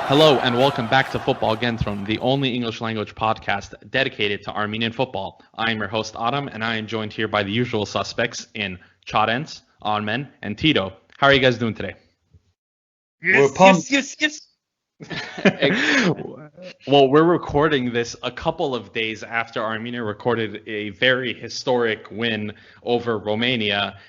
Hello and welcome back to Football Kentron, the only English language podcast dedicated to Armenian football. I am your host Adam, and I am joined here by the usual suspects in Chadens, Armen, and Tito. How are you guys doing today? We're pumped. Yes. Well, we're recording this a couple of days after Armenia recorded a very historic win over Romania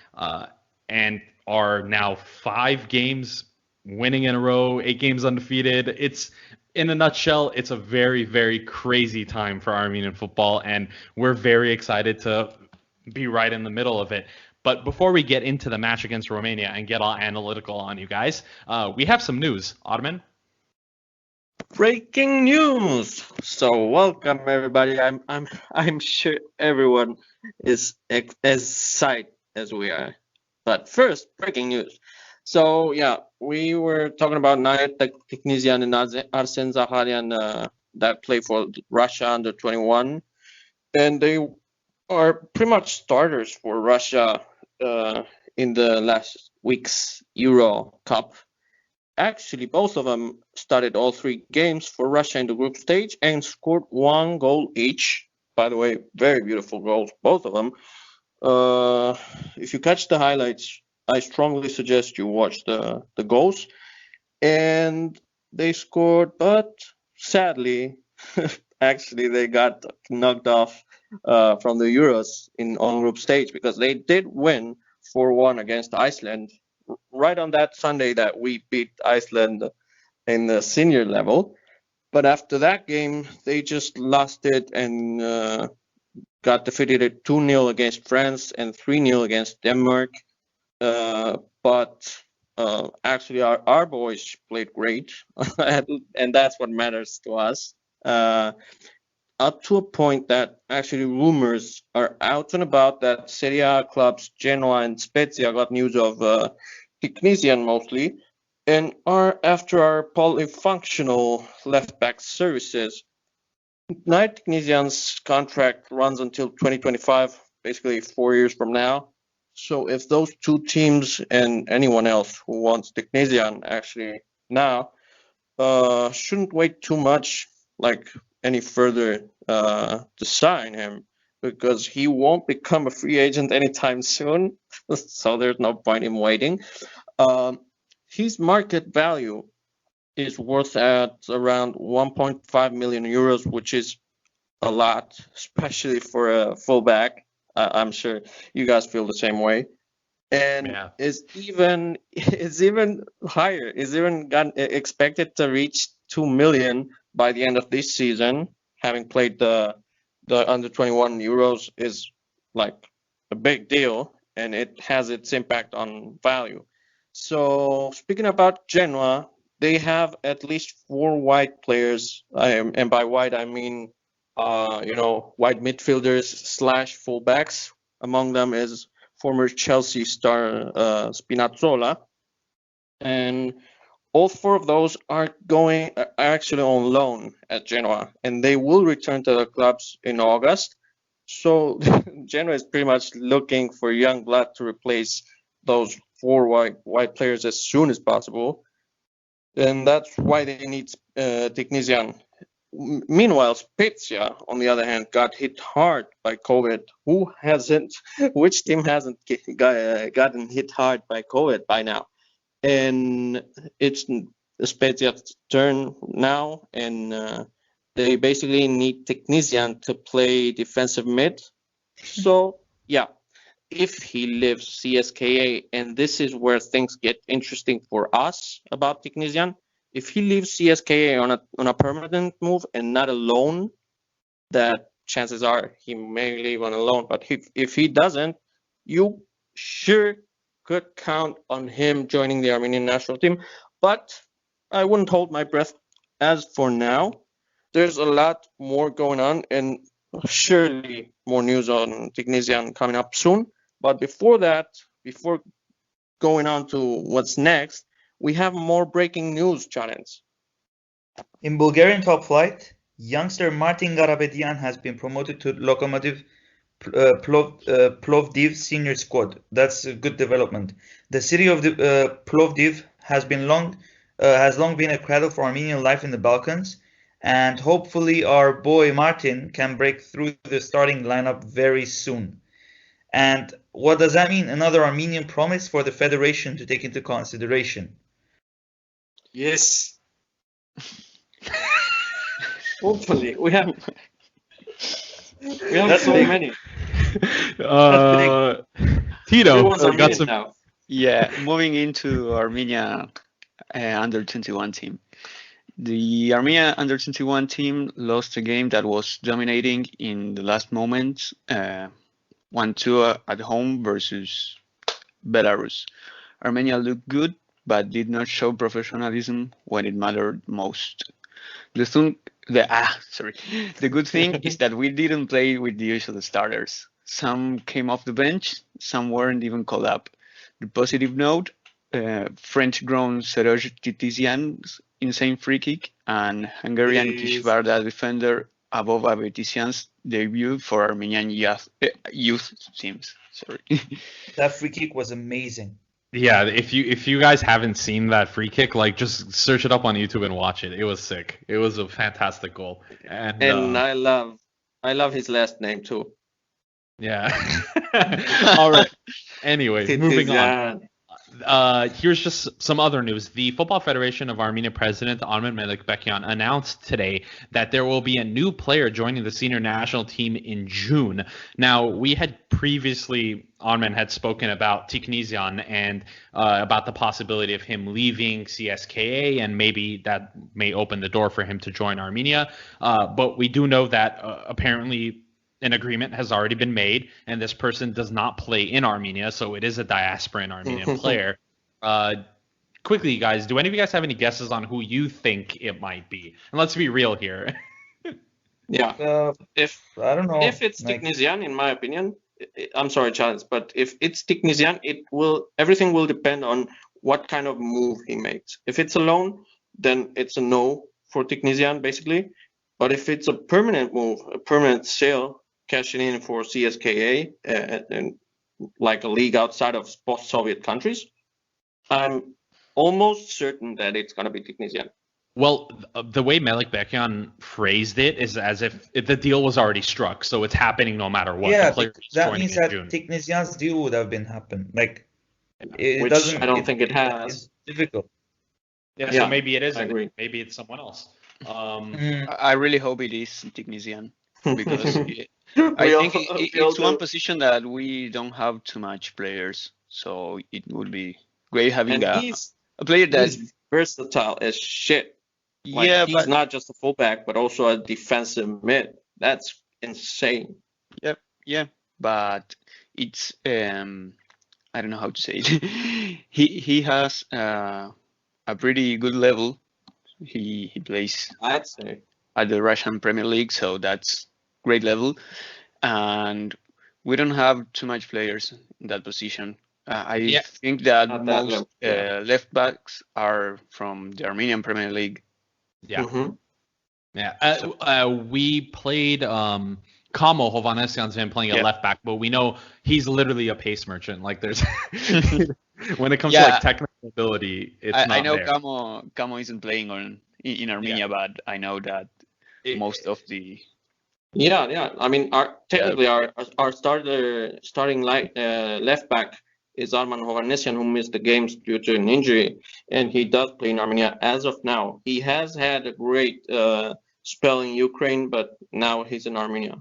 and are now 5 games winning in a row, 8 games undefeated. It's, in a nutshell, it's a very, very crazy time for Armenian football, and we're very excited to be right in the middle of it. But before we get into the match against Romania and get all analytical on you guys, we have some news. Ottoman? Breaking news. So welcome everybody. I'm sure everyone is as excited as we are. But first, breaking news. So yeah, we were talking about Nayat Teknisian and Arsen Zakharian that play for Russia under 21, and they are pretty much starters for Russia in the last week's Euro Cup. Actually, both of them started all 3 games for Russia in the group stage and scored 1 goal each. By the way, very beautiful goals, both of them. If you catch the highlights, I strongly suggest you watch the goals. And they scored, but sadly, actually, they got knocked off from the Euros on group stage because they did win 4-1 against Iceland right on that Sunday that we beat Iceland in the senior level. But after that game, they just lost it and got defeated at 2-0 against France and 3-0 against Denmark. But actually, our boys played great, and that's what matters to us. Up to a point that actually rumors are out and about that Serie A clubs Genoa and Spezia got news of Teknisian mostly, and are after our polyfunctional left back services. Knight Teknisian's contract runs until 2025, basically 4 years from now. So if those 2 teams and anyone else who wants Teknisian actually now shouldn't wait too much, like any further to sign him, because he won't become a free agent anytime soon. So there's no point in waiting. His market value is worth at around 1.5 million euros, which is a lot, especially for a fullback. I'm sure you guys feel the same way. And is even higher. Is even expected to reach 2 million by the end of this season. Having played the under 21 Euros is like a big deal, and it has its impact on value. So speaking about Genoa, they have at least 4 white players, and by white I mean white midfielders / fullbacks. Among them is former Chelsea star Spinazzola, and all 4 of those are actually on loan at Genoa, and they will return to the clubs in August. So Genoa is pretty much looking for young blood to replace those 4 white players as soon as possible, and that's why they need Teknisian. Meanwhile, Spezia, on the other hand, got hit hard by COVID. Who hasn't? Which team hasn't gotten hit hard by COVID by now? And it's Spezia's turn now, and they basically need Teknisian to play defensive mid. So yeah, if he leaves CSKA, and this is where things get interesting for us about Teknisian, if he leaves CSKA on a permanent move and not a loan, that chances are he may leave on a loan. But if he doesn't, you sure could count on him joining the Armenian national team. But I wouldn't hold my breath as for now. There's a lot more going on, and surely more news on Teknisian coming up soon. But before that, before going on to what's next, we have more breaking news, Challenge. In Bulgarian top flight, youngster Martin Garabedian has been promoted to Lokomotiv Plovdiv senior squad. That's a good development. The city of Plovdiv has been long has long been a cradle for Armenian life in the Balkans, and hopefully our boy Martin can break through the starting lineup very soon. And what does that mean? Another Armenian promise for the federation to take into consideration. Yes. Hopefully, we have That's so big. many. Tito, Everyone's got Armenian some. now. Yeah, moving into Armenia under 21 team. The Armenia under 21 team lost a game that was dominating in the last moment, 1-2 at home versus Belarus. Armenia looked good, but did not show professionalism when it mattered most. The good thing is that we didn't play with the usual starters. Some came off the bench, some weren't even called up. The positive note, French-grown Seroj Titizian's insane free kick and Hungarian Kishvarda defender Abov Avetisian's debut for Armenian youth teams. Sorry. That free kick was amazing. Yeah, if you guys haven't seen that free kick, like just search it up on YouTube and watch it. It was sick. It was a fantastic goal. And I love his last name too. yeah. All right. Anyway, moving on. Here's just some other news. The Football Federation of Armenia President Armen Melikbekyan announced today that there will be a new player joining the senior national team in June. Now, we had previously, Armen had spoken about Tiknisian and about the possibility of him leaving CSKA, and maybe that may open the door for him to join Armenia. But we do know that apparently an agreement has already been made, and this person does not play in Armenia, so it is a diasporan Armenian player. Quickly, guys, do any of you guys have any guesses on who you think it might be? And let's be real here. Yeah. If I don't know. If it's Tiknisian, in my opinion, I'm sorry, Charles, but if it's Tiknisian, everything will depend on what kind of move he makes. If it's a loan, then it's a no for Tiknisian, basically. But if it's a permanent move, a permanent sale, cashing in for CSKA and like a league outside of post-Soviet countries, I'm almost certain that it's going to be Tiknisian. Well, the way Melikbekyan phrased it is as if the deal was already struck, so it's happening no matter what. Yeah, the player is that joining means in that June. Tiknisian's deal would have been happened. Like, it Which doesn't. I don't think it has. It's difficult. Yeah, Yeah, so maybe it I isn't. agree. Maybe it's someone else. I really hope it is Tiknisian because I We think all- we it's all one do. position that we don't have too much players, so it would be great having And a player that he's versatile as shit. Like, yeah, he's but not just a fullback, but also a defensive mid. That's insane. yeah, but it's I don't know how to say it. he has a pretty good level. He plays I'd say. at the Russian Premier League, so that's great level. And we don't have too much players in that position. I think that Not that most level, yeah. left backs are from the Armenian Premier League. Yeah. Mhm. Yeah. We played Kamo Hovanesyan's been playing at left back, but we know he's literally a pace merchant. Like there's when it comes to like technical ability, it's not I know there. Kamo isn't playing in Armenia, but I know that most of the Yeah. I mean, our starting left back is Arman Hovanesyan, who missed the games due to an injury, and he does play in Armenia as of now. He has had a great spell in Ukraine, but now he's in Armenia.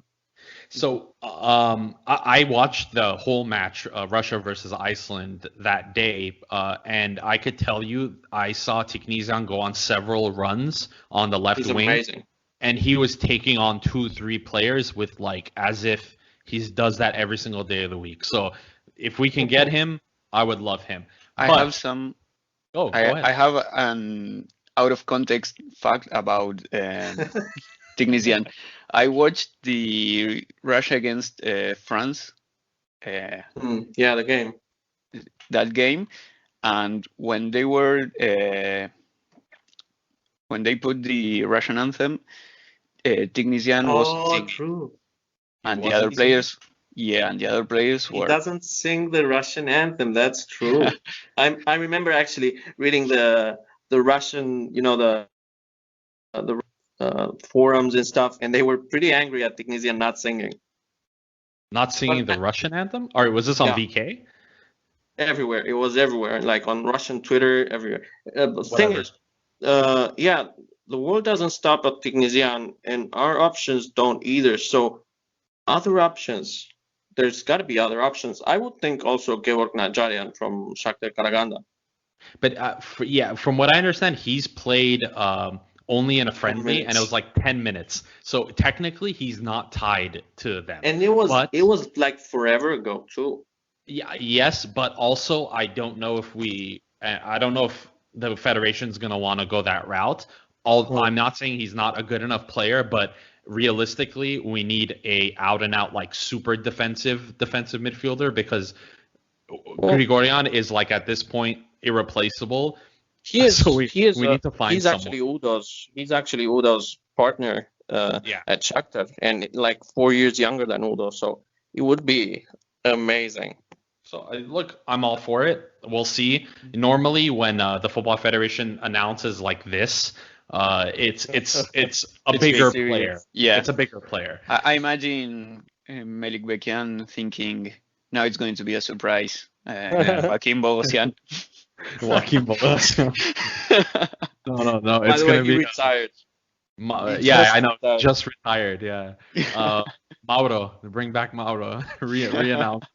So I watched the whole match, Russia versus Iceland, that day, and I could tell you I saw Tiknisian go on several runs on the left He's wing, amazing. and he was taking on 2-3 players with like as if he does that every single day of the week. So if we can get him, I would love him. I But- have some. Oh, go I ahead. have an out of context fact about Tiknisian. I watched the Russia against France. Yeah, the game. That game, and when they put the Russian anthem, Tiknisian was singing, True. and the wasn't other players, and the other players He were. doesn't sing the Russian anthem. That's true. I remember actually reading the the Russian, forums and stuff, and they were pretty angry at Tiknisian not singing. Not singing the Russian anthem? Or was this on VK? Everywhere. It was everywhere, like on Russian Twitter, everywhere. The thing is, the world doesn't stop at Tiknisian, and our options don't either. So other options, there's got to be other options. I would think also Georg Najarian from Shakhtar Karaganda. But from what I understand, he's played only in a friendly, and it was like 10 minutes. So technically, he's not tied to them. And it was like forever ago too. Yeah, yes, but also I don't know if the federation's gonna want to go that route. I'm not saying he's not a good enough player, but realistically, we need a out and out like super defensive midfielder because Grigorian is like at this point irreplaceable. We need to find someone. He's actually Udo's partner at Shakhtar, and like 4 years younger than Udo, so it would be amazing. So look, I'm all for it. We'll see. Normally, when the Football Federation announces like this, it's a bigger player. Yeah, it's a bigger player. I imagine Melik Bekian thinking now it's going to be a surprise. Joaquim Bogosian. Joaquim Bogosian. No. By It's the way, gonna be retired. I know. Just retired. Yeah. Mauro, bring back Mauro. Re-announce.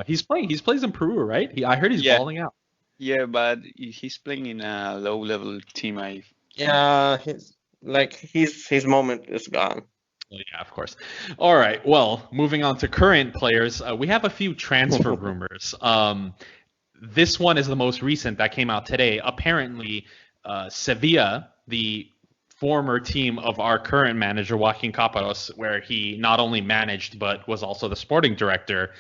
He plays in Peru, right? I heard he's balling out. Yeah, but he's playing in a low-level team. His moment is gone. Well, yeah, of course. All right. Well, moving on to current players, we have a few transfer rumors. This one is the most recent that came out today. Apparently, Sevilla, the former team of our current manager, Joaquin Caparros, where he not only managed but was also the sporting director,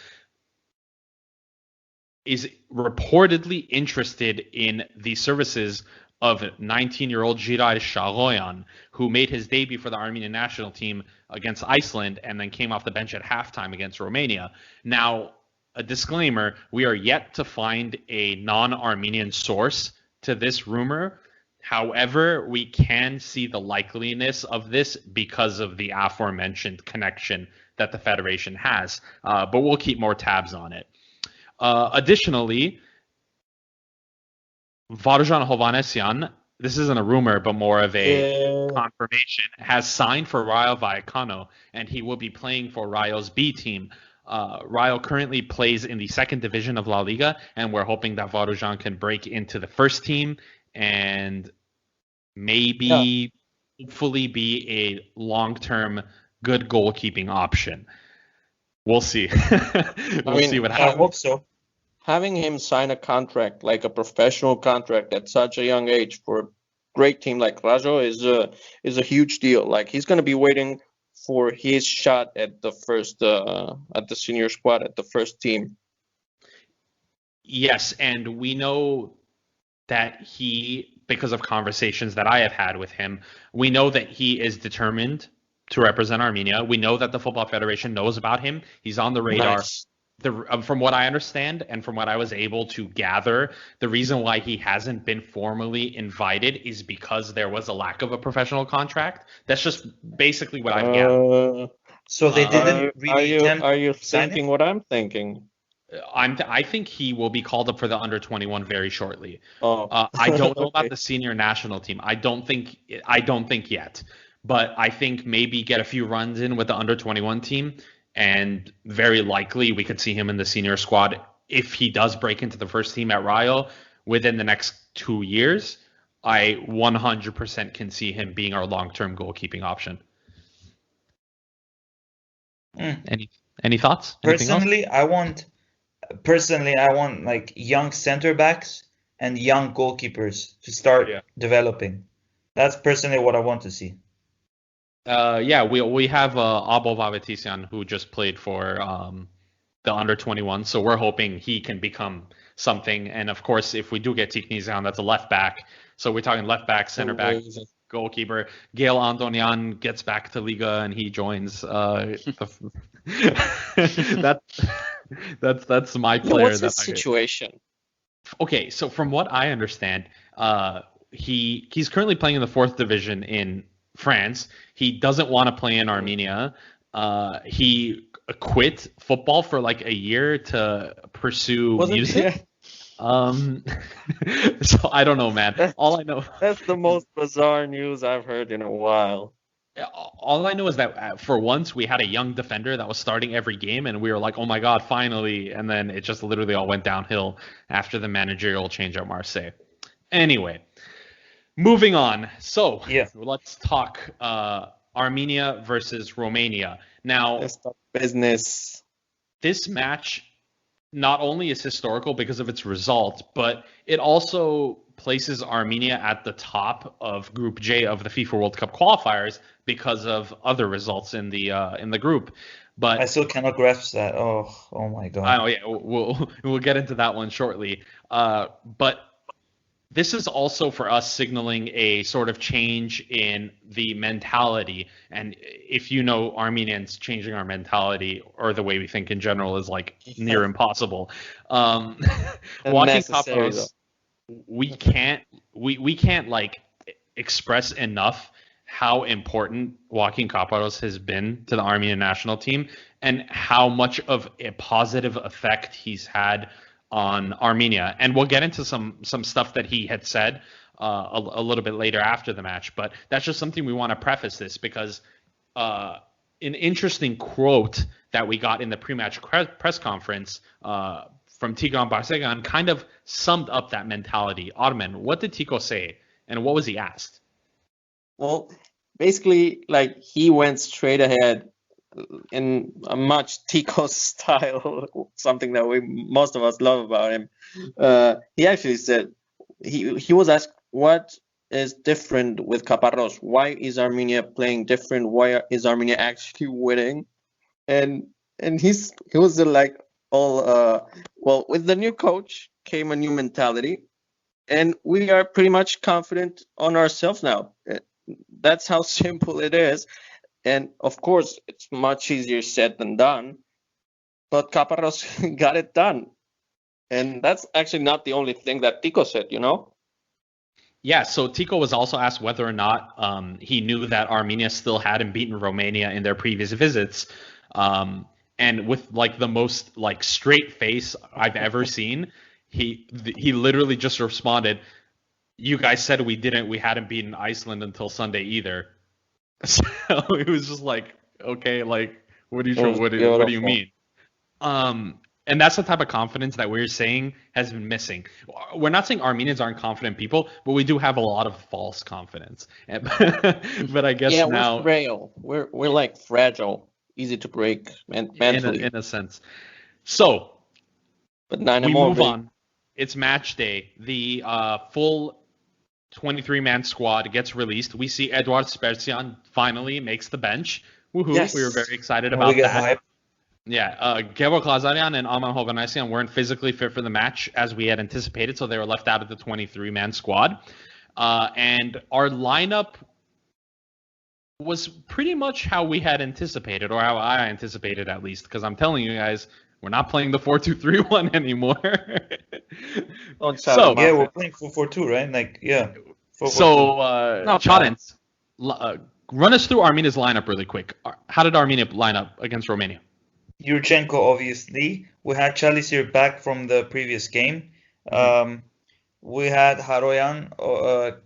is reportedly interested in the services of 19-year-old Giray Sharoyan, who made his debut for the Armenian National Team against Iceland and then came off the bench at halftime against Romania. Now, a disclaimer, we are yet to find a non-Armenian source to this rumor. However, we can see the likeliness of this because of the aforementioned connection that the Federation has, but we'll keep more tabs on it. Additionally, Varjan Hovhannisyan, this isn't a rumor, but more of a confirmation, has signed for Rayo Vallecano, and he will be playing for Rayo's B team. Rayo currently plays in the second division of La Liga, and we're hoping that Varjan can break into the first team and maybe, hopefully, be a long-term good goalkeeping option. We'll see. We'll see what happens. I hope so. Having him sign a contract, like a professional contract at such a young age for a great team like Rayo is a huge deal. Like, he's going to be waiting for his shot at the first at the senior squad, at the first team. Yes, and we know that because of conversations that I have had with him, we know that he is determined to represent Armenia. We know that the Football Federation knows about him. He's on the radar. Nice. From what I understand and from what I was able to gather, the reason why he hasn't been formally invited is because there was a lack of a professional contract. That's just basically what I've gathered. So they didn't really Are you thinking what I'm thinking? I think he will be called up for the under-21 very shortly. Oh. I don't know about the senior national team. I don't think yet. But I think maybe get a few runs in with the under-21 team, and very likely we could see him in the senior squad if he does break into the first team at Rayo within the next 2 years. I 100% can see him being our long-term goalkeeping option. Any thoughts? Personally, I want like young center backs and young goalkeepers to start developing. That's personally what I want to see. We have Abo Vavetisyan, who just played for the under-21, so we're hoping he can become something. And of course, if we do get Tiknisian, that's a left back. So we're talking left back, center back, goalkeeper. Gail Antonian gets back to Liga and he joins. That's my player. What's the situation? Okay, so from what I understand, he's currently playing in the fourth division in France. He doesn't want to play in Armenia. He quit football for like a year to pursue music. So I don't know, man. All I know, That's the most bizarre news I've heard in a while. all I know is that for once we had a young defender that was starting every game, and we were like, "Oh my God, finally!" And then it just literally all went downhill after the managerial change at Marseille. Anyway, moving on. So let's talk Armenia versus Romania. Now, Let's talk business. This match not only is historical because of its result, but it also places Armenia at the top of Group J of the FIFA World Cup Qualifiers because of other results in the group. But I still cannot grasp that. Oh my God. I know, yeah, we'll get into that one shortly. But this is also for us signaling a sort of change in the mentality. And if you know Armenians, changing our mentality or the way we think in general is like near impossible. Joaquin Kaparos, we can't like express enough how important Joaquin Kaparos has been to the Armenian national team and how much of a positive effect he's had on Armenia. And we'll get into some stuff that he had said a little bit later after the match, but that's just something we want to preface this because an interesting quote that we got in the pre-match press conference from Tigran Barsegan kind of summed up that mentality. Armen, what did Tico say and what was he asked? Well, basically, like he went straight ahead in a much Tico style, something that most of us love about him. He actually said he was asked what is different with Kaparos. Why is Armenia playing different? Why is Armenia actually winning? And he was like all well, with the new coach came a new mentality, and we are pretty much confident on ourselves now. That's how simple it is. And of course, it's much easier said than done, but Kaparos got it done. And that's actually not the only thing that Tico said, you know? Yeah, so Tico was also asked whether or not he knew that Armenia still hadn't beaten Romania in their previous visits. And with like the most like straight face I've ever seen, he literally just responded, "You guys said we hadn't beaten Iceland until Sunday either." So it was just like, okay, like what do you mean? And that's the type of confidence that we're saying has been missing. We're not saying Armenians aren't confident people, but we do have a lot of false confidence. But I guess now we're frail. We're like fragile, easy to break mentally. In a sense. So, but we move on. It's match day. The full 23-man squad gets released. We see Eduard Spersian finally makes the bench. Woohoo! Yes. We were very excited about that. Hype. Yeah, Gevorg Lazaryan and Aman Hovhannisyan weren't physically fit for the match as we had anticipated, so they were left out of the 23-man squad. And our lineup was pretty much how we had anticipated, or how I anticipated at least, because I'm telling you guys, we're not playing the 4-2-3-1 anymore. Yeah, we're playing 4-4-2, right? Like, yeah. 4-4-2. So, Chadens, run us through Armenia's lineup really quick. How did Armenia line up against Romania? Yurchenko, obviously. We had Chalisir back from the previous game. We had Haroyan,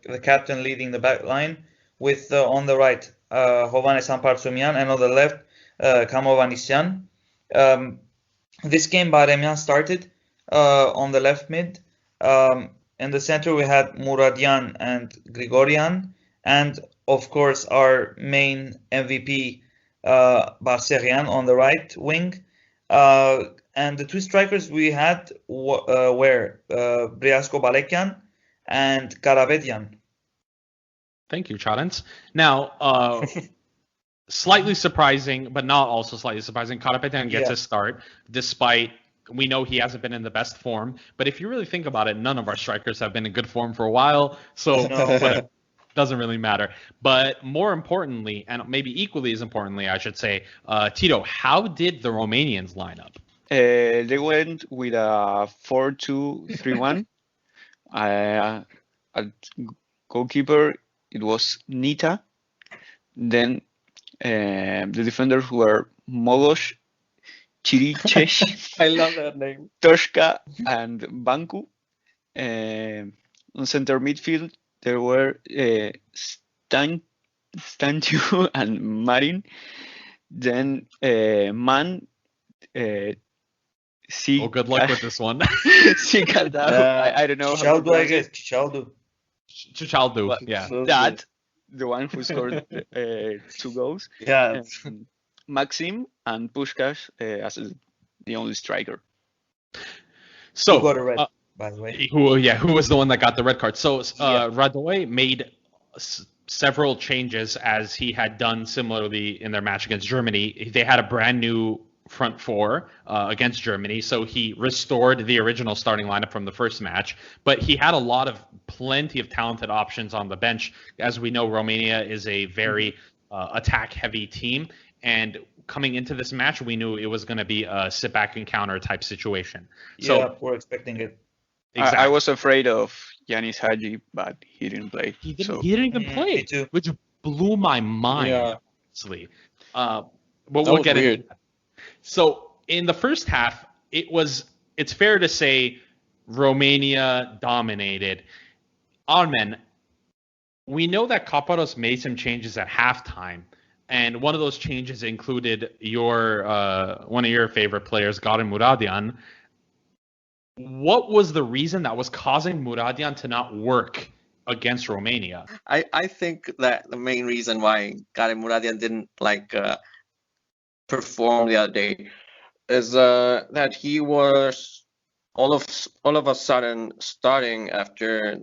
the captain, leading the back line, with on the right Hovhannes Ampartsumyan, and on the left Kamovanisyan. This game, Baremyan started on the left mid. In the center, we had Muradian and Grigorian, and of course our main MVP, Barserian, on the right wing. And the two strikers we had were Briasco Balekian and Karabedyan. Thank you, Chadens. Now, slightly surprising, but not also slightly surprising, Karabedyan gets a start, despite we know he hasn't been in the best form. But if you really think about it, none of our strikers have been in good form for a while, so it doesn't really matter. But more importantly, and maybe equally as importantly, I should say, Tito, how did the Romanians line up? They went with a 4-2-3-1. At goalkeeper, it was Nita. Then the defenders were Mogos, Chirichesh, I love that name. Toshka, and Banku. On center midfield, there were Stanchu and Marin. Then Man. Oh, good luck with this one. Sikaldao. I don't know how to Chichaldo, I pronounce guess. it. Chichaldo. Chichaldo, But yeah. that, the one who scored 2 goals. Yeah. Maxim and Pushkash as the only striker. So, Who got a red, by the way? who was the one that got the red card? So, Yeah. Radoy made several changes as he had done similarly in their match against Germany. They had a brand new front four against Germany, so he restored the original starting lineup from the first match. But he had plenty of talented options on the bench. As we know, Romania is a very attack-heavy team, and coming into this match, we knew it was going to be a sit-back and counter type situation. So, Yeah, we're expecting it. exactly. I was afraid of Yanis Hadji, but he didn't play. He didn't. So He didn't even play, Me too. which blew my mind. Yeah. Honestly. But we'll was get weird. into that. So in the first half, it's fair to say Romania dominated. Armen, we know that Kaparos made some changes at halftime, and one of those changes included one of your favorite players, Garin Muradian. What was the reason that was causing Muradian to not work against Romania? I think that the main reason why Karim Muradian didn't perform the other day is that he was all of a sudden starting after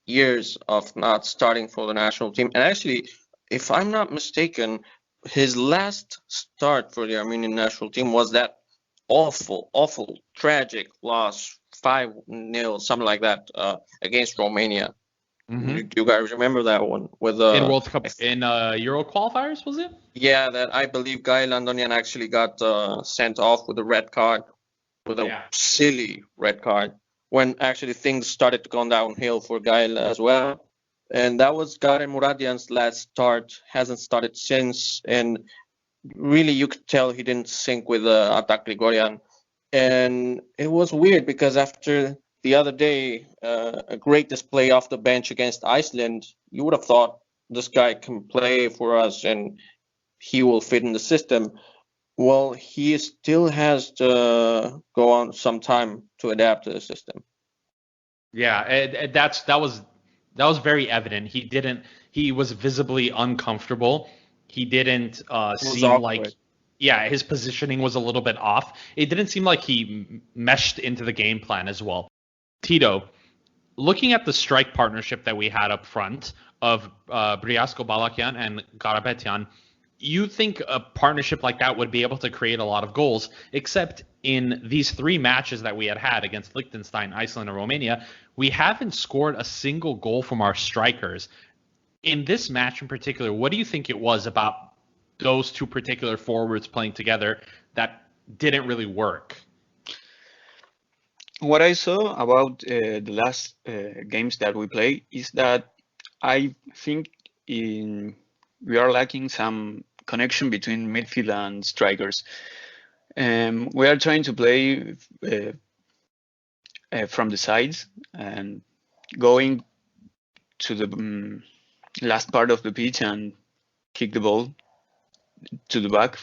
years of not starting for the national team. And actually, if I'm not mistaken, his last start for the Armenian national team was that awful, tragic loss, 5-0, something like that, against Romania. Do you guys remember that one? In World Cup, in Euro qualifiers, was it? Yeah, that I believe Guy Landonian actually got sent off with a red card, with a silly red card, when actually things started to go downhill for Guy as well. And that was Garin Muradian's last start, hasn't started since, and really you could tell he didn't sync with Atak Grigorian. And it was weird because after the other day, a great display off the bench against Iceland, you would have thought this guy can play for us and he will fit in the system. Well, he still has to go on some time to adapt to the system. Yeah, and that was very evident. He was visibly uncomfortable. He didn't seem like, his positioning was a little bit off. It didn't seem like he meshed into the game plan as well. Tito, looking at the strike partnership that we had up front of Briasco Balakian and Garabetian, you think a partnership like that would be able to create a lot of goals, except in these 3 matches that we had against Liechtenstein, Iceland, and Romania, we haven't scored a single goal from our strikers. In this match in particular, what do you think it was about those 2 particular forwards playing together that didn't really work? what I saw about the last games that we play is that I think we are lacking some connection between midfield and strikers. We are trying to play from the sides and going to the last part of the pitch and kick the ball to the back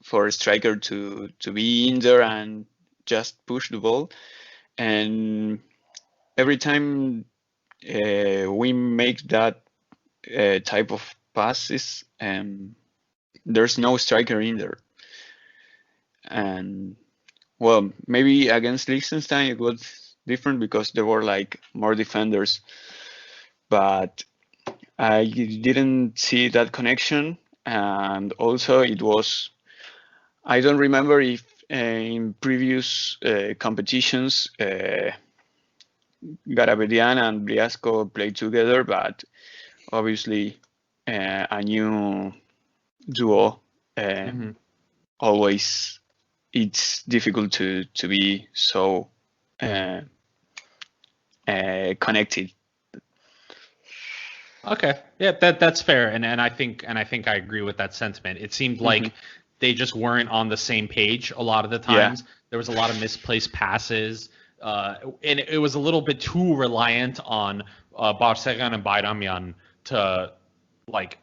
for a striker to be in there and just push the ball. And every time we make that type of passes, there's no striker in there. And well, maybe against Liechtenstein it was different because there were more defenders, but I didn't see that connection. And also I don't remember if in previous competitions Garabedian and Briasco played together, but obviously a new duo always it's difficult to be so connected. Okay, yeah, that's fair, and I think I agree with that sentiment. It seemed like they just weren't on the same page a lot of the times. There was a lot of misplaced passes, and it was a little bit too reliant on Barsegan and Bayramyan to like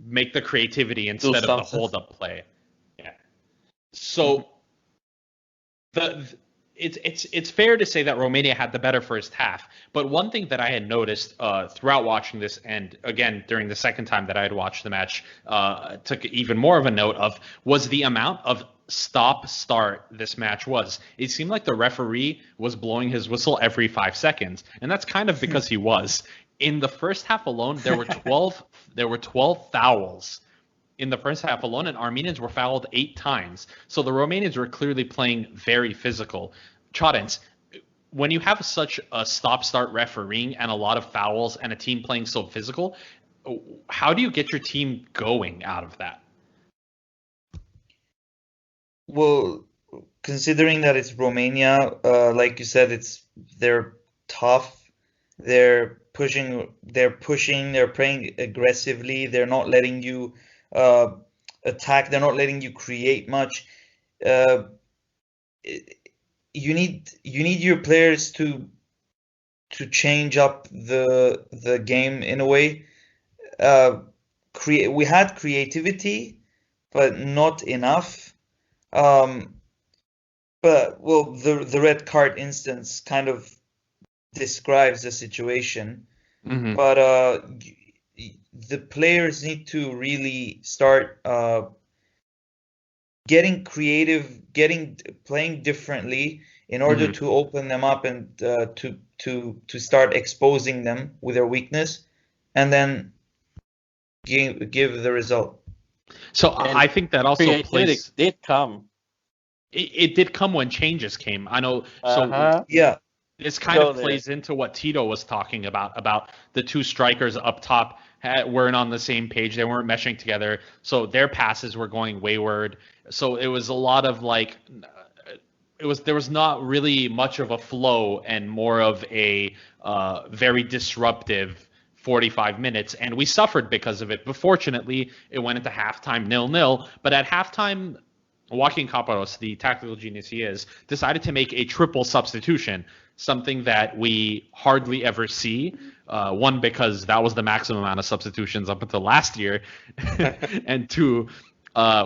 make the creativity instead of the hold-up play. Yeah. So it's fair to say that Romania had the better first half, but one thing that I had noticed throughout watching this, and again during the second time that I had watched the match, took even more of a note of, was the amount of stop-start this match was. It seemed like the referee was blowing his whistle every 5 seconds, and that's kind of because he was. In the first half alone, there were 12 fouls in the first half alone, and Armenians were fouled 8 times. So the Romanians were clearly playing very physical. Chorens, when you have such a stop-start refereeing and a lot of fouls and a team playing so physical, how do you get your team going out of that? Well, considering that it's Romania, like you said, they're tough. They're pushing, they're playing aggressively. They're not letting you attack. They're not letting you create much. You need your players to change up the game in a way. We had creativity, but not enough. But well, the red card instance kind of describes the situation. But the players need to really start getting creative, playing differently in order to open them up and to start exposing them with their weakness, and then give the result. So I think that also plays. Did come. It did come when changes came. I know. So yeah. This kind of plays into what Tito was talking about the two strikers up top weren't on the same page. They weren't meshing together. So their passes were going wayward. So it was a lot of like, there was not really much of a flow and more of a very disruptive 45 minutes. And we suffered because of it. But fortunately, it went into halftime 0-0. But at halftime, Joaquin Caparros, the tactical genius he is, decided to make a triple substitution, something that we hardly ever see. One, because that was the maximum amount of substitutions up until last year. And two,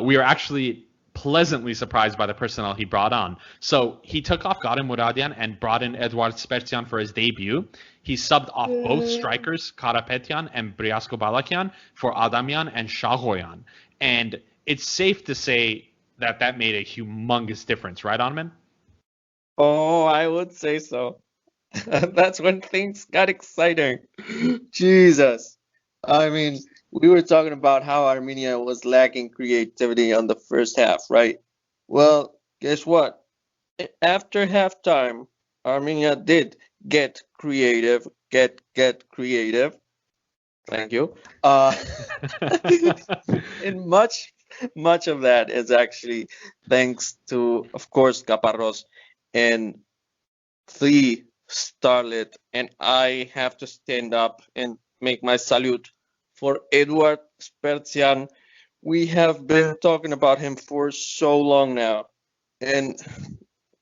we were actually pleasantly surprised by the personnel he brought on. So he took off Garin Muradian and brought in Eduard Spertian for his debut. He subbed off both strikers, Karapetyan and Briasco Balakian, for Adamian and Shahoyan. And it's safe to say that made a humongous difference, right, Armen? Oh, I would say so. That's when things got exciting. Jesus. I mean, we were talking about how Armenia was lacking creativity on the first half, right? Well, guess what? After halftime, Armenia did get creative. Get creative. Thank you. And much of that is actually thanks to, of course, Caparros and the starlet. And I have to stand up and make my salute for Eduard Spertian. We have been talking about him for so long now. And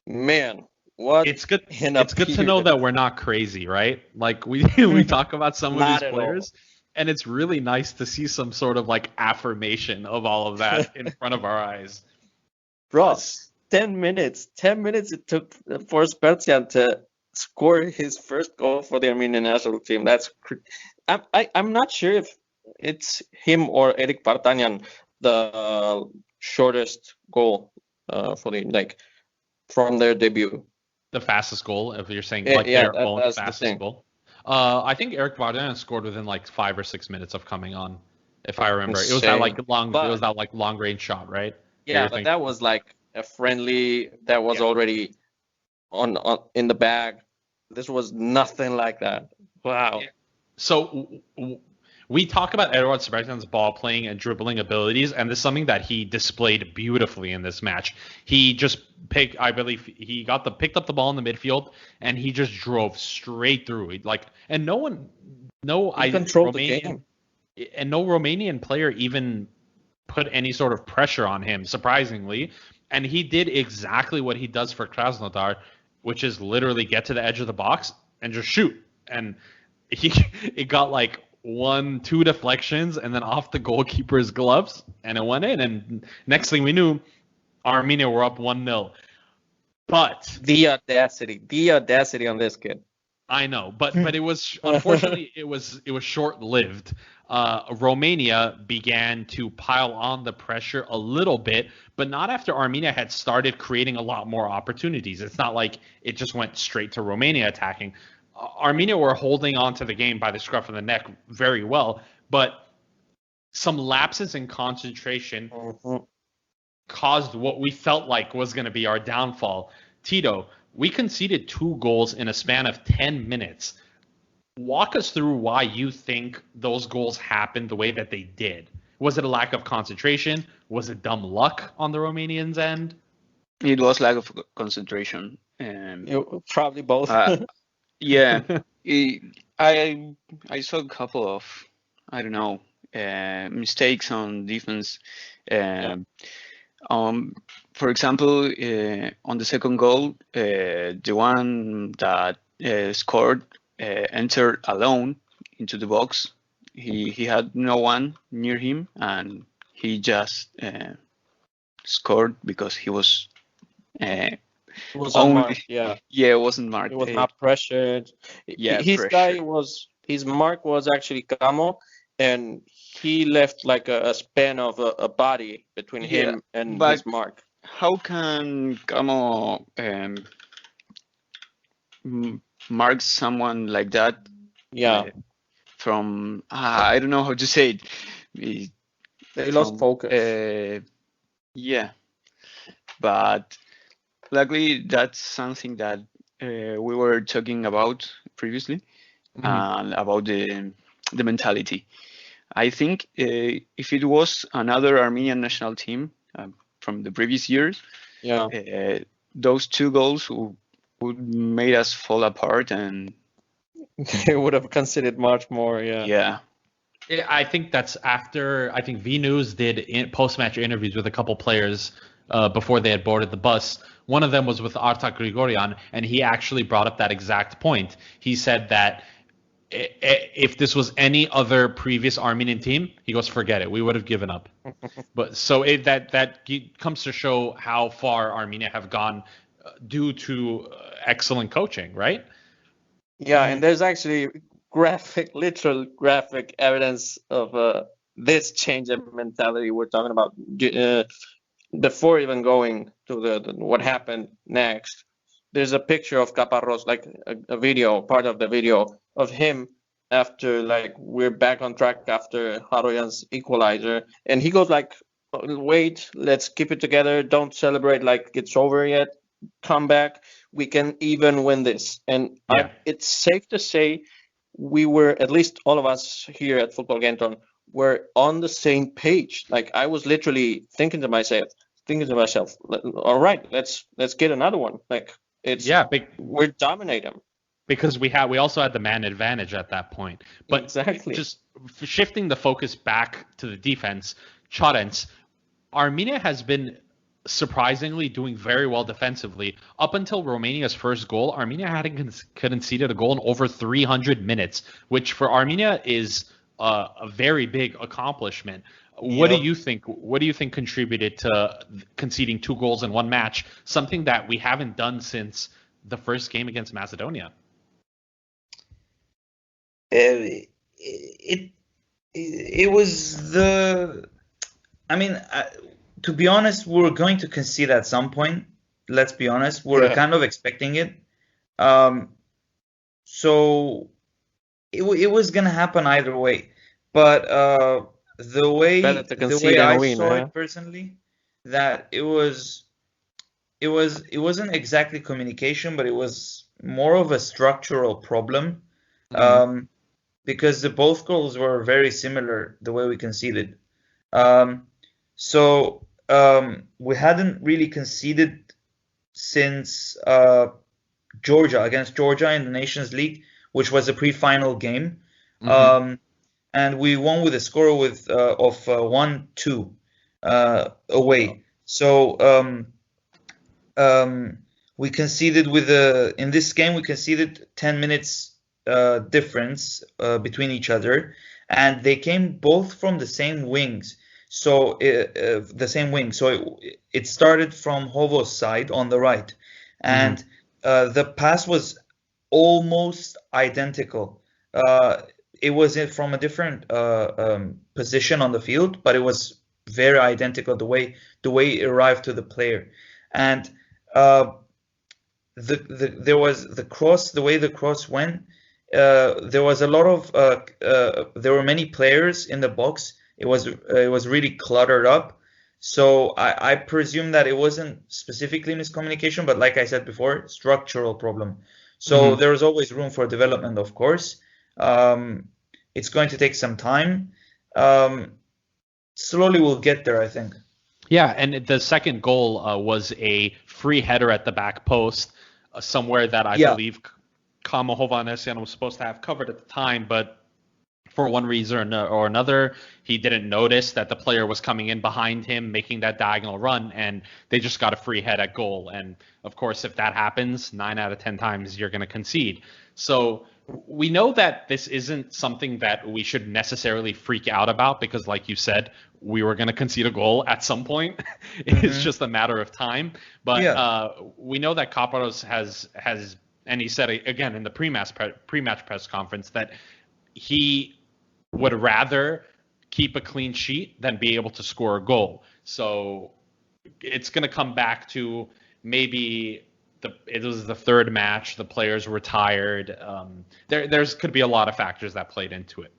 man, what it's good to know that we're not crazy, right? Like we talk about some of these players. And it's really nice to see some sort of like affirmation of all of that in front of our eyes. Bro, 10 minutes it took for Spertian to score his first goal for the Armenian national team. I'm not sure if it's him or Eric Partanyan, the shortest goal for the from their debut. The fastest goal, if you're saying their own fastest goal. I think Eric Vardan scored within like 5 or 6 minutes of coming on, if I remember. Insane. It was that long range shot, right? Yeah, but that was like a friendly that was already on in the bag. This was nothing like that. Wow. Yeah. So we talk about Eduard Sebastian's ball playing and dribbling abilities, and this is something that he displayed beautifully in this match. He just picked up the ball in the midfield, and he just drove straight through it. And He controlled the game. And no Romanian player even put any sort of pressure on him, surprisingly. And he did exactly what he does for Krasnodar, which is literally get to the edge of the box and just shoot. And it got 1-2 deflections and then off the goalkeeper's gloves, and it went in. And next thing we knew, Armenia were up 1-0. But the audacity on this kid. I know, but it was, unfortunately, it was short-lived. Romania began to pile on the pressure a little bit, but not after Armenia had started creating a lot more opportunities. It's not like it just went straight to Romania attacking. Armenia were holding on to the game by the scruff of the neck very well, but some lapses in concentration caused what we felt like was going to be our downfall. Tito, we conceded 2 goals in a span of 10 minutes. Walk us through why you think those goals happened the way that they did. Was it a lack of concentration? Was it dumb luck on the Romanians' end? It was lack of concentration. Probably both. Yeah, I saw a couple of, I don't know, mistakes on defense. For example, on the second goal, the one that scored entered alone into the box. He had no one near him, and he just scored because he was. It was unmarked, yeah, it wasn't marked. It was not pressured. Yeah, his mark was actually Camo, and he left a span of a body between him and his mark. How can Camo mark someone like that? Yeah. From I don't know how to say it. They lost focus. Yeah, but luckily that's something that we were talking about previously, about the mentality. I think if it was another Armenian national team from the previous years, those 2 goals would made us fall apart, and they would have considered much more. Yeah. I think that's after. I think V News did post-match interviews with a couple players before they had boarded the bus. One of them was with Artak Grigorian, and he actually brought up that exact point. He said that if this was any other previous Armenian team, he goes, forget it, we would have given up. But so that comes to show how far Armenia have gone due to excellent coaching, right? Yeah, and there's actually literal graphic evidence of this change of mentality we're talking about. Before even going to what happened next, there's a picture of Caparros, a video, part of the video of him after we're back on track after Haroyan's equalizer, and he goes wait, let's keep it together, don't celebrate like it's over yet, come back, we can even win this. And it's safe to say we were, at least all of us here at Football Kentron, were on the same page. I was literally thinking to myself, all right, let's get another one. We're dominating them. Because we also had the man advantage at that point. But exactly. Just shifting the focus back to the defense, Chorens, Armenia has been surprisingly doing very well defensively. Up until Romania's first goal, Armenia hadn't conceded a goal in over 300 minutes, which for Armenia is a very big accomplishment. What do you think? What do you think contributed to conceding 2 goals in one match? Something that we haven't done since the first game against Macedonia. It was the. I mean, to be honest, we were going to concede at some point. Let's be honest, we're kind of expecting it. So it was gonna happen either way. But the way I saw it personally, that it wasn't exactly communication, but it was more of a structural problem. because both goals were very similar the way we conceded. We hadn't really conceded since Georgia, against Georgia in the Nations League, which was a pre-final game. And we won with a score of 1-2 away. So we conceded in this game we conceded 10 minutes difference between each other, and they came both from the same wings. So it started from Hovo's side on the right, and the pass was almost identical. It was from a different position on the field, but it was very identical the way it arrived to the player. And there was the cross, the way the cross went. There was a lot of there were many players in the box. It was really cluttered up. So I presume that it wasn't specifically miscommunication, but like I said before, structural problem. So there is always room for development, of course. It's going to take some time. Slowly we'll get there, I think. Yeah, and the second goal was a free header at the back post, somewhere that I believe Kamo Hovhannisyan was supposed to have covered at the time, but for one reason or another, he didn't notice that the player was coming in behind him, making that diagonal run, and they just got a free head at goal. And of course, if that happens, 9 out of 10 times you're going to concede. So we know that this isn't something that we should necessarily freak out about, because like you said, we were going to concede a goal at some point. It's just a matter of time. But we know that Kaparos has, and he said again in the pre-match press conference, that he would rather keep a clean sheet than be able to score a goal. So it's going to come back to maybe it was the third match, the players were tired. There's could be a lot of factors that played into it.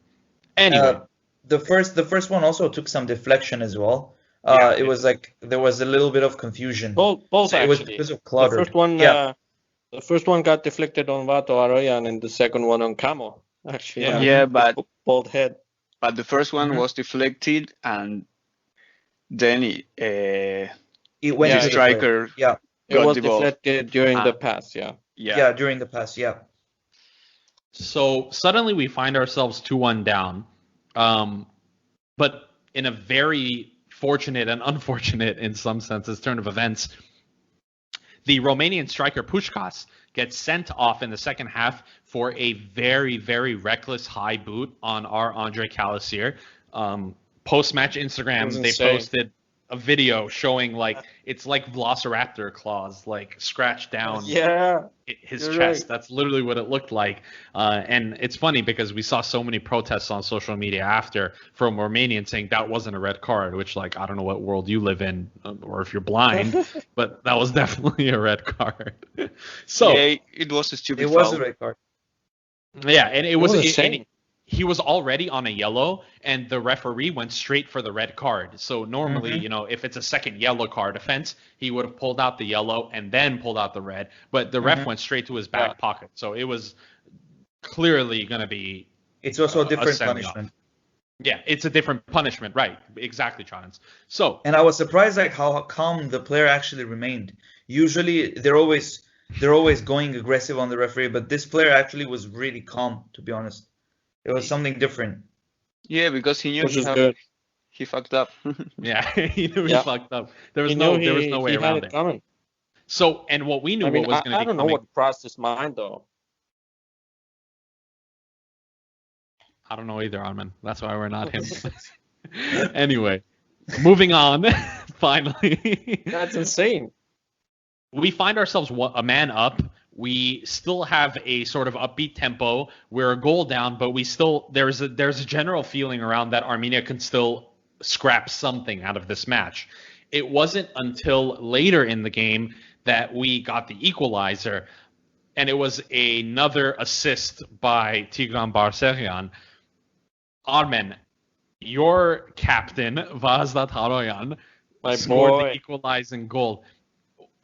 Anyway, the first one also took some deflection as well. It was like there was a little bit of confusion. Both so actually. It was because of clutter. The first one got deflected on Vato Aroyan, and the second one on Camo. Actually, but both head. But the first one was deflected, and then it went to the striker. It was deflected during the pass. During the pass. So suddenly we find ourselves 2-1 down, but in a very fortunate and unfortunate, in some senses, turn of events, the Romanian striker Puskás gets sent off in the second half for a very, very reckless high boot on our Andre Calasier. Post-match Instagram, they posted a video showing it's like Velociraptor claws, like scratched down his chest. Right. That's literally what it looked like. And it's funny because we saw so many protests on social media after from Romanians saying that wasn't a red card, which I don't know what world you live in or if you're blind, but that was definitely a red card. So it was a stupid foul. It was a red card. Yeah, and it was insane. He was already on a yellow, and the referee went straight for the red card. So normally, if it's a second yellow card offense, he would have pulled out the yellow and then pulled out the red. But the ref went straight to his back pocket. So it was clearly going to be. It's also a different punishment. Yeah, it's a different punishment, right? Exactly, Chance. So. And I was surprised how calm the player actually remained. Usually, they're always going aggressive on the referee, but this player actually was really calm, to be honest. It was something different. Yeah, because he knew he fucked up. Yeah, he knew he fucked up. There was no way around it. Coming. So, and what we knew what was going to be I don't know what crossed his mind, though. I don't know either, Armin. That's why we're not him. Anyway, moving on. Finally. That's insane. We find ourselves a man up. We still have a sort of upbeat tempo. We're a goal down, but there's a general feeling around that Armenia can still scrap something out of this match. It wasn't until later in the game that we got the equalizer, and it was another assist by Tigran Barseghian. Armen, your captain, Vazdat Haroyan, scored the equalizing goal.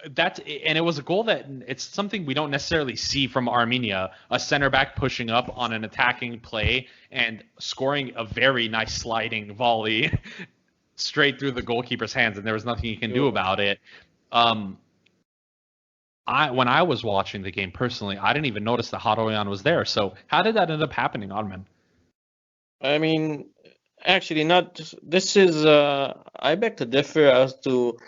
And it was a goal that it's something we don't necessarily see from Armenia, a center back pushing up on an attacking play and scoring a very nice sliding volley straight through the goalkeeper's hands, and there was nothing he can do about it. When I was watching the game personally, I didn't even notice that Haroyan was there. So how did that end up happening, Armen? I mean, actually, not. This is. I beg to differ as to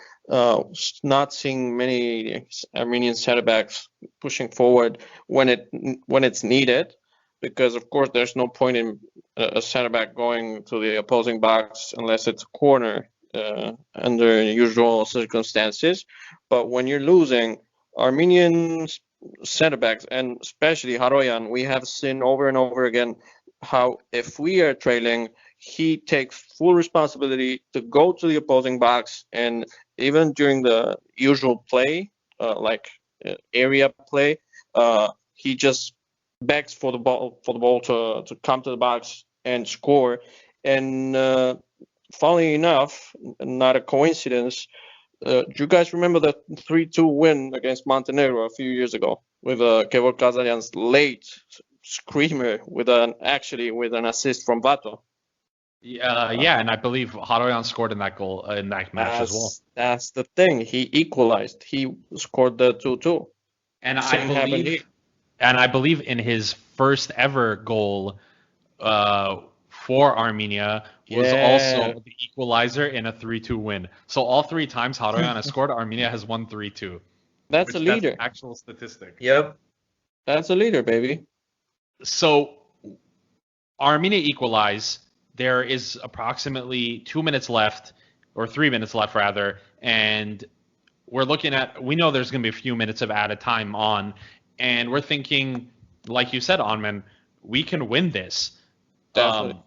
not seeing many Armenian center backs pushing forward when it's needed, because of course there's no point in a center back going to the opposing box unless it's a corner under usual circumstances. But when you're losing, Armenian center backs, and especially Haroyan, we have seen over and over again how if we are trailing, he takes full responsibility to go to the opposing box, and even during the usual play, area play, he just begs for the ball to come to the box and score. And funnily enough, not a coincidence, do you guys remember the 3-2 win against Montenegro a few years ago with Kevor Kazaryan's late screamer with an assist from Vato? Yeah, and I believe Haroyan scored in that goal in that match as well. That's the thing. He equalized. He scored the 2-2. And I believe in his first ever goal for Armenia was also the equalizer in a 3-2 win. So all three times Haroyan has scored, Armenia has won 3-2. That's a leader. That's an actual statistic. Yep. That's a leader, baby. So Armenia equalize. There is approximately 2 minutes left, or 3 minutes left rather, and we know there's going to be a few minutes of added time on, and we're thinking, like you said, Anmen, we can win this. Definitely.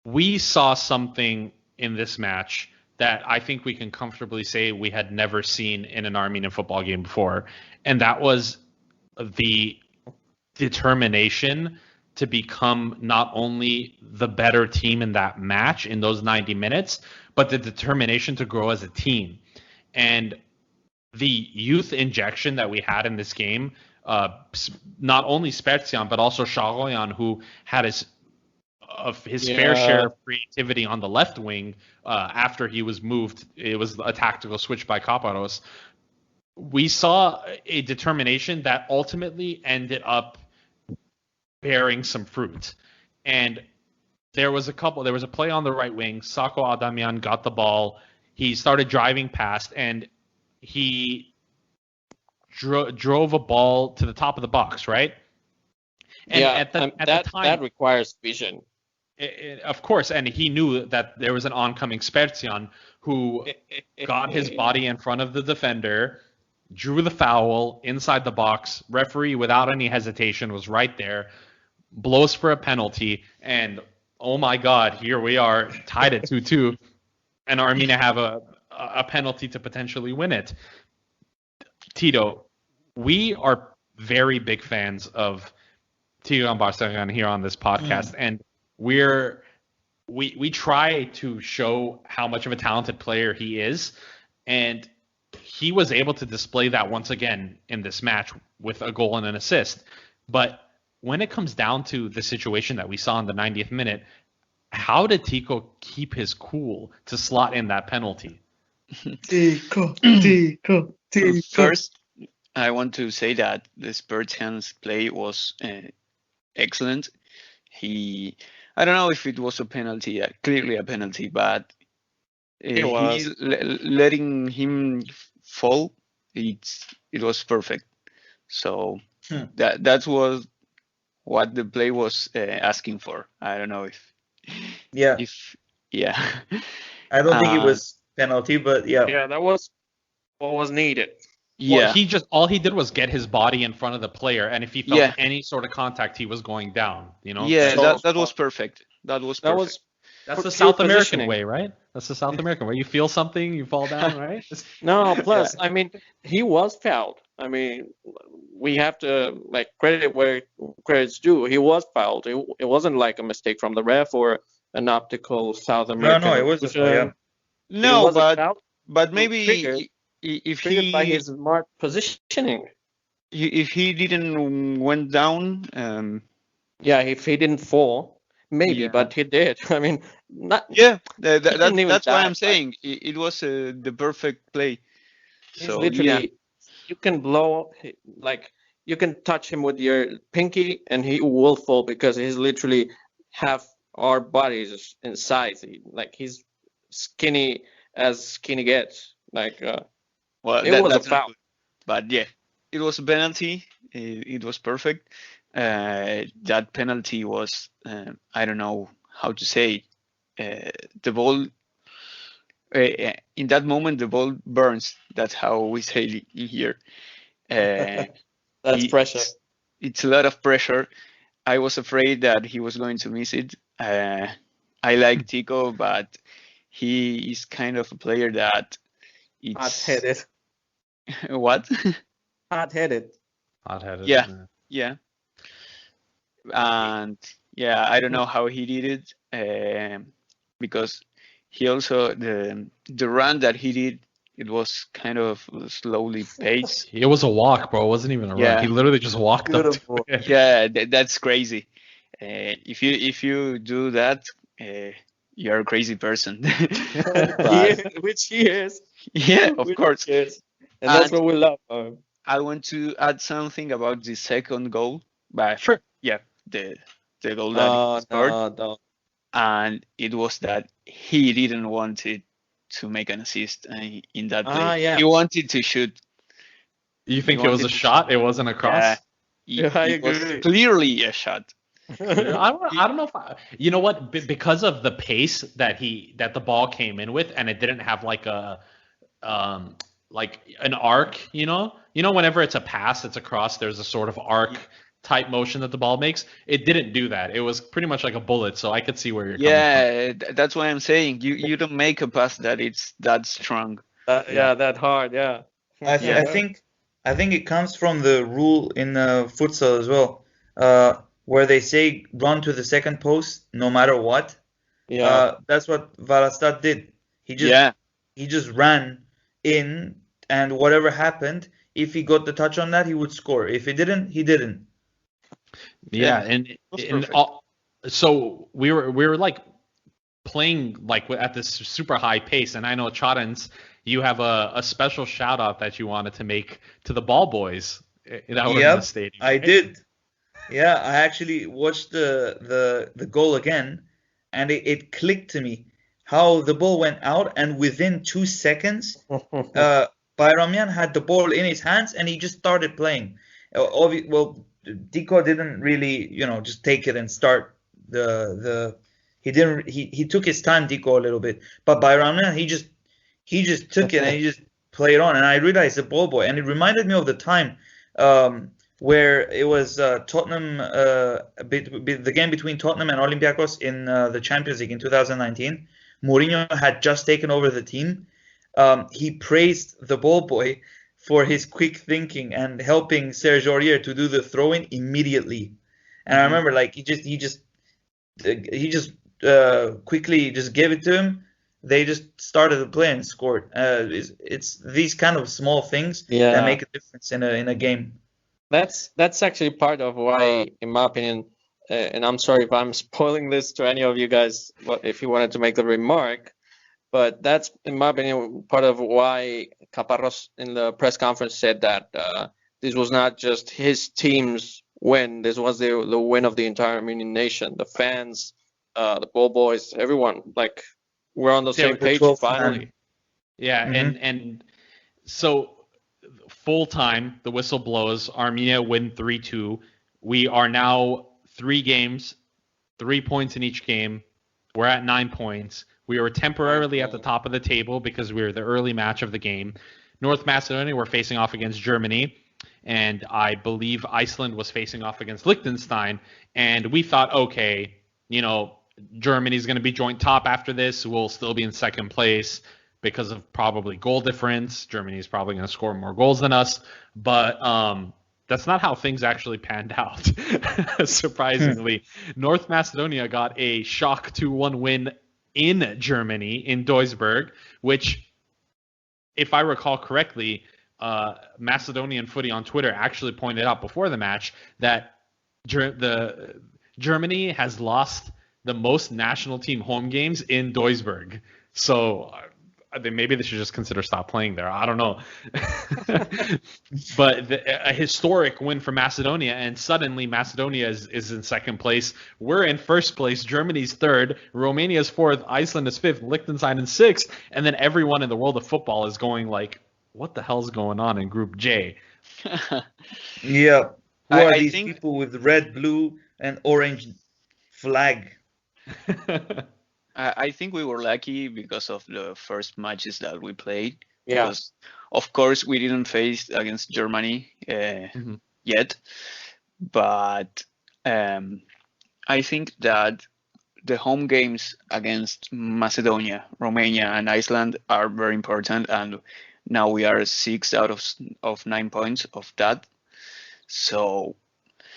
We saw something in this match that I think we can comfortably say we had never seen in an Armenian football game before, and that was the determination to become not only the better team in that match in those 90 minutes, but the determination to grow as a team. And the youth injection that we had in this game, not only Spertian, but also Sharoyan, who had his fair share of creativity on the left wing after he was moved. It was a tactical switch by Kaparos. We saw a determination that ultimately ended up bearing some fruit. And there was a play on the right wing. Sako Adamian got the ball. He started driving past, and he drove a ball to the top of the box, right? And at the time, that requires vision. Of course, and he knew that there was an oncoming Spertian who got his body in front of the defender, drew the foul inside the box. Referee, without any hesitation, was right there, blows for a penalty, and oh my God, here we are tied at 2-2, and Armenia have a penalty to potentially win it. Tito, we are very big fans of Tigran Barsagan here on this podcast, and we try to show how much of a talented player he is, and he was able to display that once again in this match with a goal and an assist. But when it comes down to the situation that we saw in the 90th minute, how did Tico keep his cool to slot in that penalty? Tico. First, I want to say that the Spertian's play was excellent. I don't know if it was a penalty, clearly a penalty, but letting him fall, it was perfect. So that was what the play was asking for. I don't know if I don't think it was penalty, but yeah, that was what was needed. Yeah, well, all he did was get his body in front of the player, and if he felt any sort of contact, he was going down. You know. Yeah, that was perfect. That was perfect. That's the South American way, right? That's the South American way. You feel something, you fall down, right? No, plus, I mean, he was fouled. I mean, we have to credit where credit's due. He was fouled. It wasn't like a mistake from the ref or an optical South American. No, it wasn't. But maybe triggered, if triggered by he his smart positioning. if he didn't went down, Yeah, if he didn't fall, maybe, yeah, but he did. I mean, not yeah, he didn't even that's why die. I'm saying it was the perfect play. He's So yeah, literally, you can blow, like, you can touch him with your pinky and he will fall because he's literally half our bodies in size. Like, he's skinny as skinny gets. Like, well, it was a that's not foul. good. But yeah, it was a penalty. It was perfect. That penalty was I don't know how to say. The ball in that moment the ball burns. That's how we say in here. Uh, That's pressure. it's a lot of pressure. I was afraid that he was going to miss it. I like Tico, but he is kind of a player that it's Hot-headed. what? Hot-headed. Hot-headed. Yeah, yeah, and yeah, I don't know how he did it because he also the run that he did, it was kind of slowly paced. It was a walk, bro. It wasn't even a run. Yeah. He literally just walked up to Beautiful. it. Yeah, that's crazy. If you do that, you're a crazy person. But Which he is. yeah, of Which course. he is. And that's And what we love. I want to add something about the second goal. But Sure. yeah, the goal that he scored, No. and it was that he didn't want it to make an assist in that play. Yeah. He wanted to shoot. You think He it was a wanted to shot? It wasn't a cross? Yeah, I it was agree. clearly a shot. I don't know if you know what, because of the pace that the ball came in with, and it didn't have like a like an arc, whenever it's a pass, it's a cross, there's a sort of arc type motion that the ball makes. It didn't do that. It was pretty much like a bullet, so I could see where you're coming Yeah, that's why I'm saying you don't make a pass that it's that strong. Yeah, that hard. Yeah. I think it comes from the rule in futsal as well, where they say run to the second post no matter what. Yeah. That's what Valastad did. He just ran in, and whatever happened, if he got the touch on that, he would score. If he didn't, he didn't. Yeah, Yeah, and so we were like playing like at this super high pace, and I know Chadens, you have a special shout out that you wanted to make to the ball boys that were in the stadium. I did. Yeah, I actually watched the goal again, and it clicked to me how the ball went out, and within 2 seconds, Bayramyan had the ball in his hands, and he just started playing. Well, Diko didn't really, just take it and start he took his time, Diko, a little bit, but Bayramyan, he just took it and he just played on, and I realized the ball boy, and it reminded me of the time where it was Tottenham, the game between Tottenham and Olympiacos in the Champions League in 2019. Mourinho had just taken over the team. He praised the ball boy for his quick thinking and helping Serge Aurier to do the throw-in immediately. And I remember, like, he just quickly just gave it to him. They just started the play and scored. It's these kind of small things that make a difference in a game. That's actually part of why, in my opinion, and I'm sorry if I'm spoiling this to any of you guys, if you wanted to make the remark, but that's, in my opinion, part of why Caparros in the press conference said that this was not just his team's win. This was the win of the entire Armenian nation. The fans, the ball boys, everyone, like, we're on the same page finally. Yeah, and so full time, the whistle blows. Armenia win 3-2. We are now 3 games, 3 points in each game. We're at 9 points. We were temporarily at the top of the table because we were the early match of the game. North Macedonia were facing off against Germany, and I believe Iceland was facing off against Liechtenstein. And we thought, okay, Germany's going to be joint top after this. We'll still be in second place because of probably goal difference. Germany's probably going to score more goals than us. But that's not how things actually panned out. Surprisingly, North Macedonia got a shock 2-1 win in Germany, in Duisburg, which if I recall correctly, Macedonian Footy on Twitter actually pointed out before the match that Germany has lost the most national team home games in Duisburg. So maybe they should just consider stop playing there. I don't know. But a historic win for Macedonia, and suddenly Macedonia is in second place. We're in first place. Germany's third. Romania's fourth. Iceland is fifth. Liechtenstein in sixth. And then everyone in the world of football is going like, what the hell's going on in Group J? Yeah. Who are these think people with red, blue, and orange flag? I think we were lucky because of the first matches that we played. Yeah. Because, of course, we didn't face against Germany yet, but I think that the home games against Macedonia, Romania, and Iceland are very important, and now we are 6 out of 9 points of that. So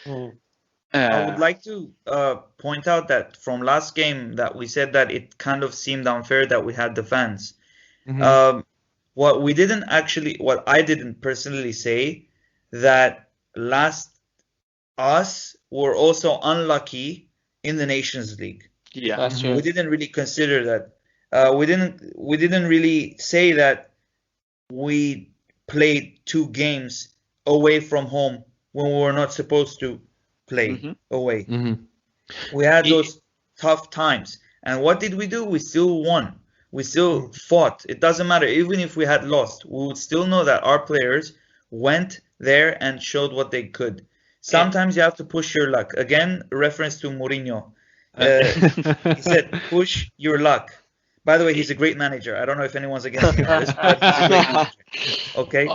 I would like to point out that from last game that we said that it kind of seemed unfair that we had the fans. What I didn't personally say, that us were also unlucky in the Nations League. yeah, That's true. We didn't really consider that. We didn't really say that we played 2 games away from home when we were not supposed to play away. We had those tough times, and what did we do? We still won. We still fought. It doesn't matter. Even if we had lost, we would still know that our players went there and showed what they could. Sometimes you have to push your luck. Again, reference to Mourinho. He said, push your luck. By the way, he's a great manager. I don't know if anyone's against me for this, but he's a great manager. Okay?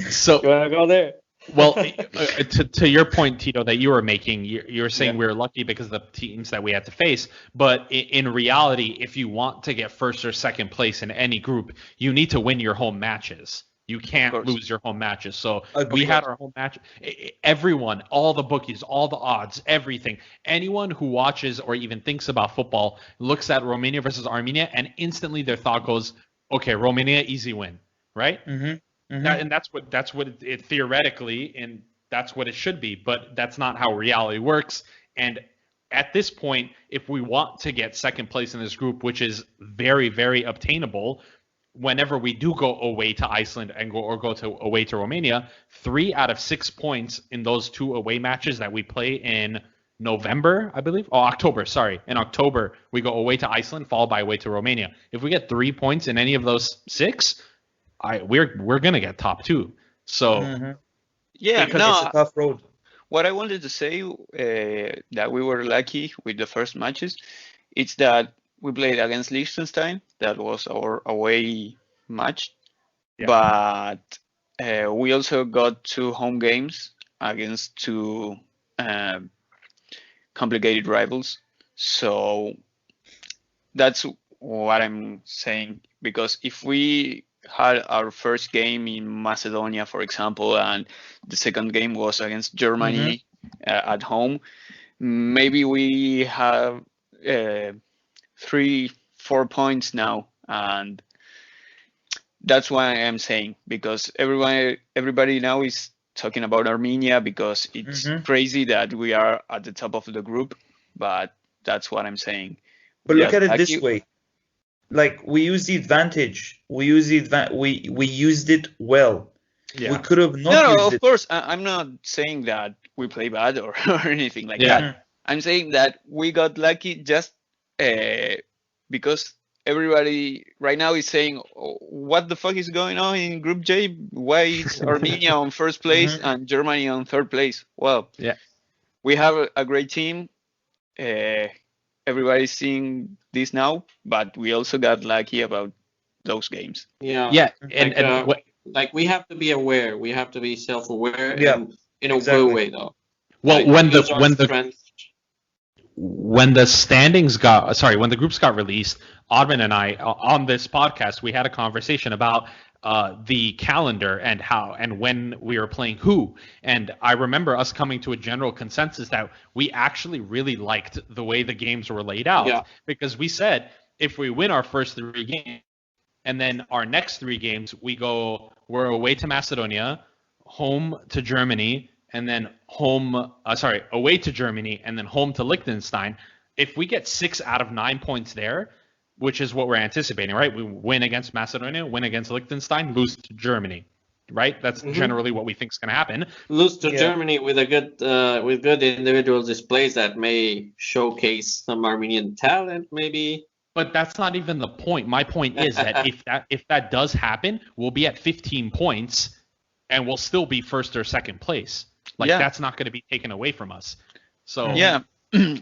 So You want to go there? Well, to your point, Tito, that you were making, you're saying we were lucky because of the teams that we had to face. But in reality, if you want to get first or second place in any group, you need to win your home matches. You can't lose your home matches. So we had our home match. Everyone, all the bookies, all the odds, everything. Anyone who watches or even thinks about football looks at Romania versus Armenia, and instantly their thought goes, okay, Romania, easy win, right? And that's what it theoretically, and that's what it should be, but that's not how reality works. And at this point, if we want to get second place in this group, which is very, very obtainable, whenever we do go away to Iceland and go away to Romania, 3 out of 6 points in those 2 away matches that we play in November, I believe. Oh, October, sorry. In October, we go away to Iceland, followed by away to Romania. If we get 3 points in any of those 6, we're gonna get top 2. So yeah, because it's a tough road. What I wanted to say that we were lucky with the first matches, it's that we played against Liechtenstein. That was our away match, but we also got 2 home games against 2 complicated rivals. So that's what I'm saying, because if we had our first game in Macedonia, for example, and the second game was against Germany at home, maybe we have 3-4 points now, and that's why I am saying, because everybody now is talking about Armenia because it's crazy that we are at the top of the group, but that's what I'm saying. But look at it this way. Like, we used the advantage. We used it well. Yeah. We could have not No, used of course, I'm not saying that we play bad or anything like that. I'm saying that we got lucky just because everybody right now is saying, oh, what the fuck is going on in Group J? Why is Armenia on first place and Germany on third place? Well, we have a great team. Everybody's seeing this now, but we also got lucky about those games. Yeah. And like we have to be aware. We have to be self-aware. And in a good way, though. Well, like, when the groups got released, Admin and I on this podcast, we had a conversation about the calendar and how and when we were playing who. And I remember us coming to a general consensus that we actually really liked the way the games were laid out, because we said if we win our first 3 games, And then our next 3 games, we're away to Macedonia, home to Germany, and then away to Germany, and then home to Liechtenstein. If we get 6 out of 9 points there, which is what we're anticipating, right? We win against Macedonia, win against Liechtenstein, lose to Germany, right? That's generally what we think is going to happen. Lose to Germany with good individual displays that may showcase some Armenian talent, maybe. But that's not even the point. My point is that if that does happen, we'll be at 15 points, and we'll still be first or second place. That's not going to be taken away from us. So yeah,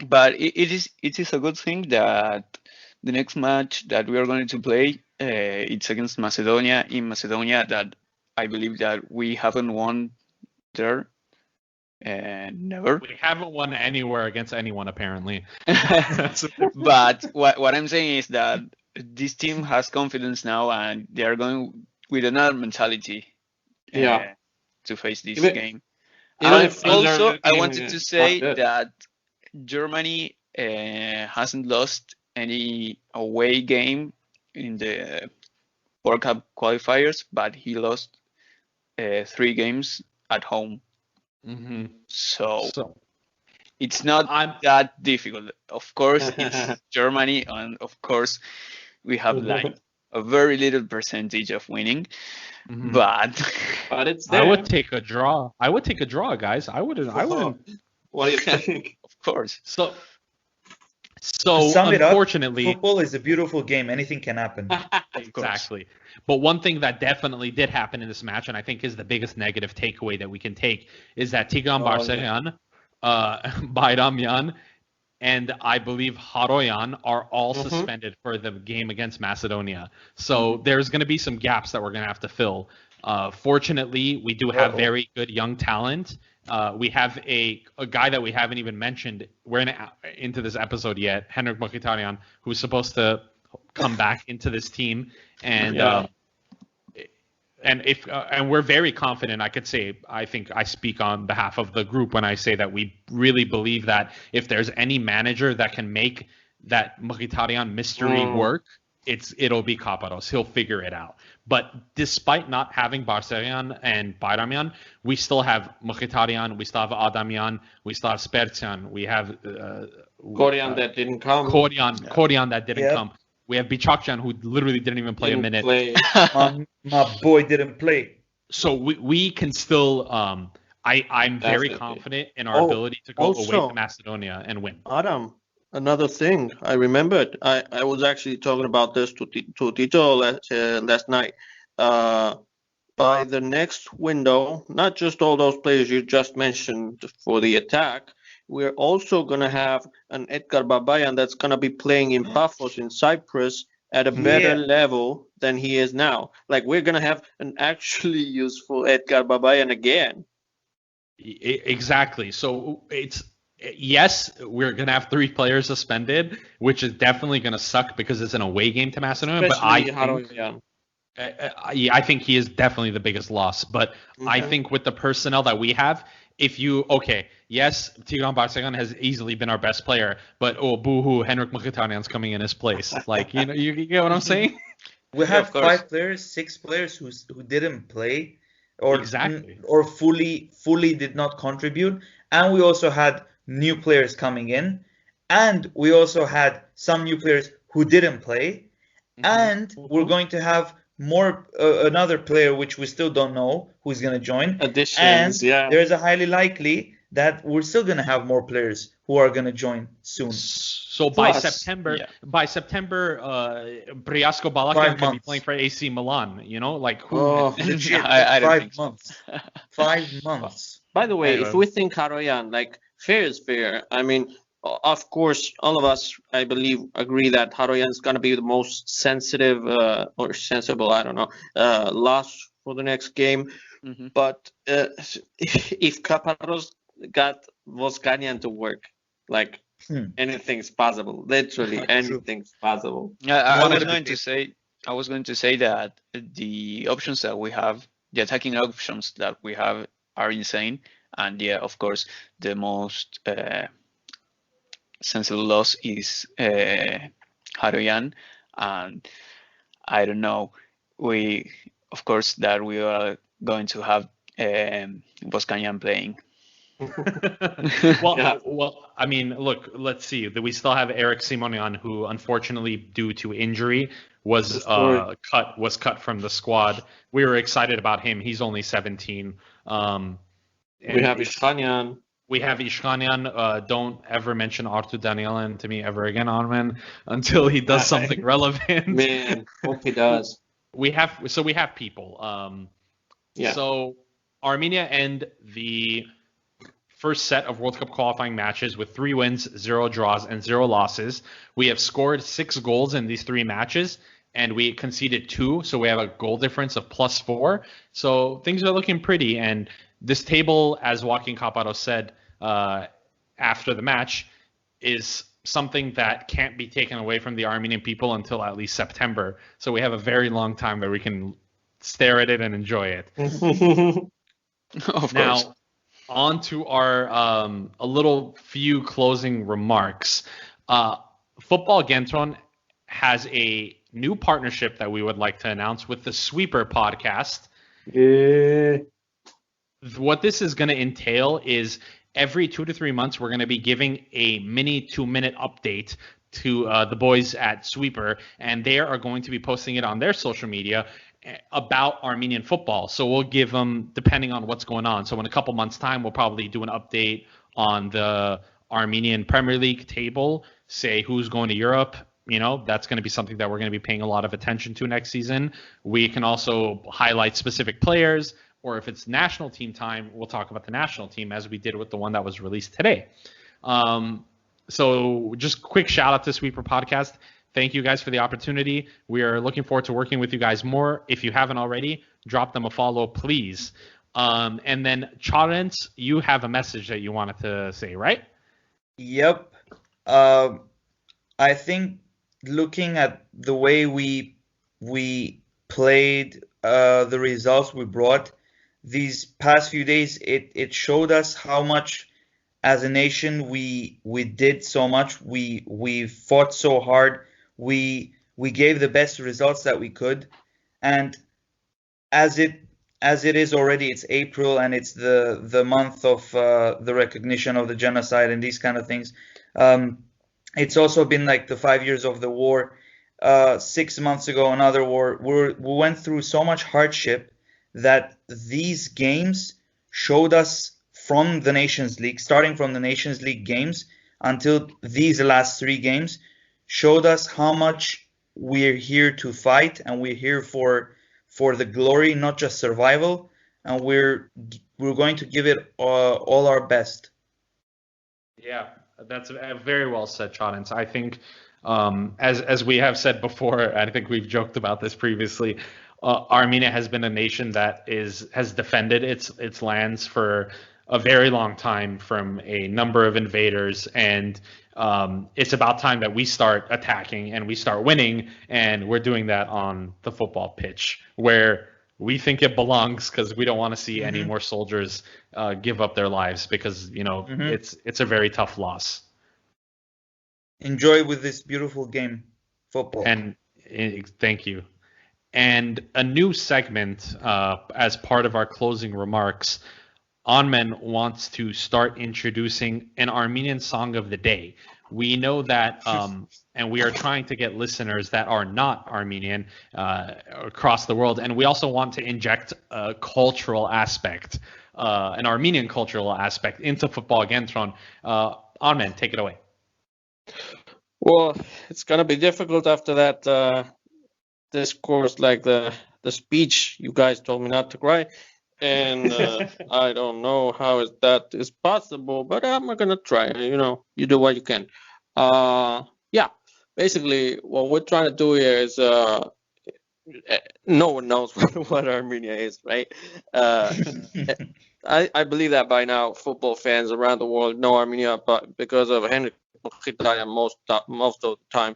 but it is a good thing that the next match that we are going to play, it's against Macedonia in Macedonia. That I believe that we haven't won there, never. We haven't won anywhere against anyone apparently. But what I'm saying is that this team has confidence now, and they are going with another mentality. To face this game. I wanted to say that Germany hasn't lost any away game in the World Cup qualifiers, but he lost 3 games at home. Mm-hmm. So it's not that difficult. Of course, it's Germany, and of course, we have like a very little percentage of winning. Mm-hmm. But it's there. I would take a draw. Guys. I wouldn't. What do you think? Of course. So sum it up, unfortunately, football is a beautiful game. Anything can happen. Exactly. But one thing that definitely did happen in this match, and I think is the biggest negative takeaway that we can take, is that Tigran Barseyan, Bayramyan, and I believe Haroyan are all suspended for the game against Macedonia. So there's going to be some gaps that we're going to have to fill. Fortunately, we do have very good young talent. We have a guy that we haven't even mentioned. We're into this episode yet, Henrik Mkhitaryan, who's supposed to come back into this team, and we're very confident. I think I speak on behalf of the group when I say that we really believe that if there's any manager that can make that Mkhitaryan mystery work, it'll be Kaparos. He'll figure it out. But despite not having Barseyan and Bayramyan, we still have Mkhitaryan, we still have Adamyan, we still have Spertian, we have Korian that didn't come. Korian that didn't come. We have Bichakjan, who literally didn't even play a minute. My boy didn't play. So we can still. I'm very confident in our ability to go away to Macedonia and win. Adam, another thing I remembered. I was actually talking about this to Tito last night. By the next window, not just all those players you just mentioned for the attack, we're also going to have an Edgar Babayan that's going to be playing in Paphos in Cyprus at a better level than he is now. Like, we're going to have an actually useful Edgar Babayan again. Exactly. So yes, we're going to have 3 players suspended, which is definitely going to suck because it's an away game to Macedonia. Especially I think he is definitely the biggest loss. But I think with the personnel that we have, yes, Tigran Barseyan has easily been our best player, but boo-hoo, Henrik Mkhitaryan's coming in his place. Like, you get what I'm saying? We have 5 players, 6 players who didn't play or fully did not contribute, and we also had new players coming in, and we also had some new players who didn't play, and we're going to have another player which we still don't know who's going to join. Additions, there's a highly likely that we're still going to have more players who are going to join soon. So by September, Briasco Balakian can be playing for AC Milan. Like who? Legit, I don't 5 think so. months. 5 months. By the way, if we think Haroyan, like, fair is fair. I mean, of course, all of us, I believe, agree that Haroyan is going to be the most sensitive or sensible, I don't know, loss for the next game. But if Kaparos got Voskanian to work, like, anything's possible. Literally, anything's possible. I was going to say that the options that we have, the attacking options that we have, are insane. And of course, the most sensible loss is Haroyan. And I don't know. Of course, that we are going to have Boscanyan playing. Well, I mean, look, let's see. We still have Eric Simonian, who unfortunately, due to injury, was cut from the squad. We were excited about him. He's only 17. We have Ishkanyan. We have Ishkanyan. Don't ever mention Artur Danielan to me ever again, Armen, until he does something relevant. Man, hope he does. We have people. So Armenia end the first set of World Cup qualifying matches with 3 wins, 0 draws, and 0 losses. We have scored 6 goals in these 3 matches, and we conceded 2, so we have a goal difference of +4. So things are looking pretty, and this table, as Joaquin Caparo said after the match, is something that can't be taken away from the Armenian people until at least September. So we have a very long time that we can stare at it and enjoy it. Of now, course. on to our a little few closing remarks. Football Kentron has a new partnership that we would like to announce with the Sweeper podcast. Yeah. What this is going to entail is every 2 to 3 months, we're going to be giving a mini 2-minute update to the boys at Sweeper, and they are going to be posting it on their social media about Armenian football. So we'll give them, depending on what's going on. So in a couple months' time, we'll probably do an update on the Armenian Premier League table, say who's going to Europe. You know, that's going to be something that we're going to be paying a lot of attention to next season. We can also highlight specific players, or if it's national team time, we'll talk about the national team as we did with the one that was released today. So just quick shout out to Sweeper Podcast. Thank you guys for the opportunity. We are looking forward to working with you guys more. If you haven't already, drop them a follow, please. And then, Charence, you have a message that you wanted to say, right? Yep. I think looking at the way we played, the results we brought these past few days, it showed us how much as a nation we did so much. We fought so hard. We gave the best results that we could, and as it is already, it's April and it's the month of the recognition of the genocide and these kind of things. It's also been like the 5 years of the war. 6 months ago, another war. We went through so much hardship that these games showed us from the Nations League, starting from the Nations League games until these last 3 games, showed us how much we're here to fight, and we're here for the glory, not just survival, and we're going to give it all our best. Yeah, that's very well said, Chadens. I think, as we have said before, I think we've joked about this previously. Armenia has been a nation that has defended its lands for a very long time from a number of invaders, and it's about time that we start attacking and we start winning, and we're doing that on the football pitch where we think it belongs, because we don't want to see any more soldiers give up their lives, because it's a very tough loss. Enjoy with this beautiful game, football. And thank you. And a new segment as part of our closing remarks. Onmen wants to start introducing an Armenian song of the day. We know that, and we are trying to get listeners that are not Armenian across the world. And we also want to inject a cultural aspect, an Armenian cultural aspect into Football Kentron. Onmen, take it away. Well, it's gonna be difficult after that discourse, like the speech you guys told me not to cry. And I don't know how that is possible, but I'm gonna try. You do what you can. Yeah, basically, what we're trying to do here is no one knows what Armenia is, right? I believe that by now, football fans around the world know Armenia, but because of Henrik Mkhitaryan most of the time.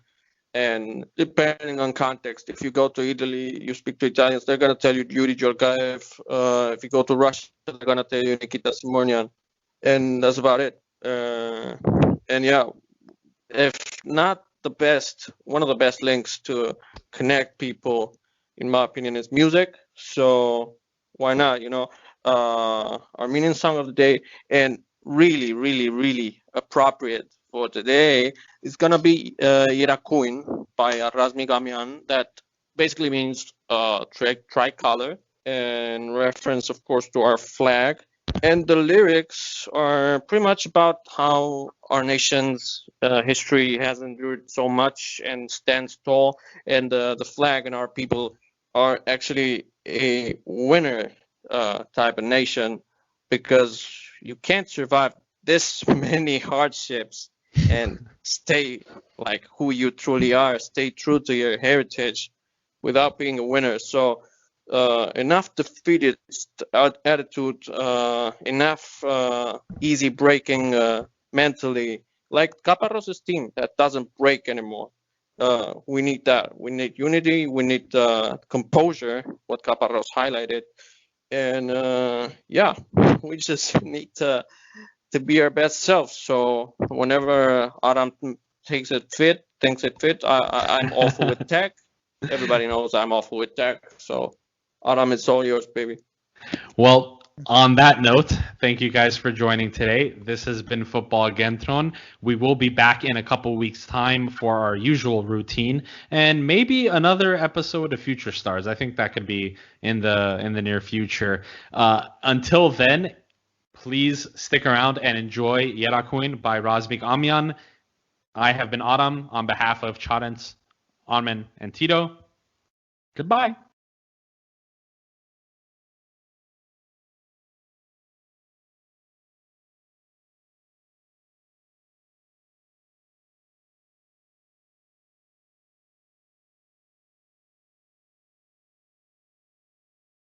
And depending on context, if you go to Italy, you speak to Italians, they're going to tell you Yuri Georgiev. If you go to Russia, they're going to tell you Nikita Simonian. And that's about it. And yeah, if not one of the best links to connect people, in my opinion, is music. So why not, Armenian song of the day, and really, really, really appropriate for today is gonna be Yerakuin by Razmik Amyan. That basically means tricolor, and reference, of course, to our flag. And the lyrics are pretty much about how our nation's history has endured so much and stands tall, and the flag and our people are actually a winner type of nation, because you can't survive this many hardships and stay like who you truly are, stay true to your heritage without being a winner. So enough defeated attitude, enough easy breaking mentally, like Caparros's team that doesn't break anymore. We need that. We need unity. We need composure, what Caparros highlighted. And yeah, we just need to be our best self. So whenever Aram thinks it fit, I'm awful with tech. Everybody knows I'm awful with tech. So Aram, it's all yours, baby. Well, on that note, thank you guys for joining today. This has been Football Kentron. We will be back in a couple weeks' time for our usual routine, and maybe another episode of Future Stars. I think that could be in the near future. Until then, please stick around and enjoy Yerakuin by Razmik Amyan. I have been Adam on behalf of Charents, Armen, and Tito. Goodbye.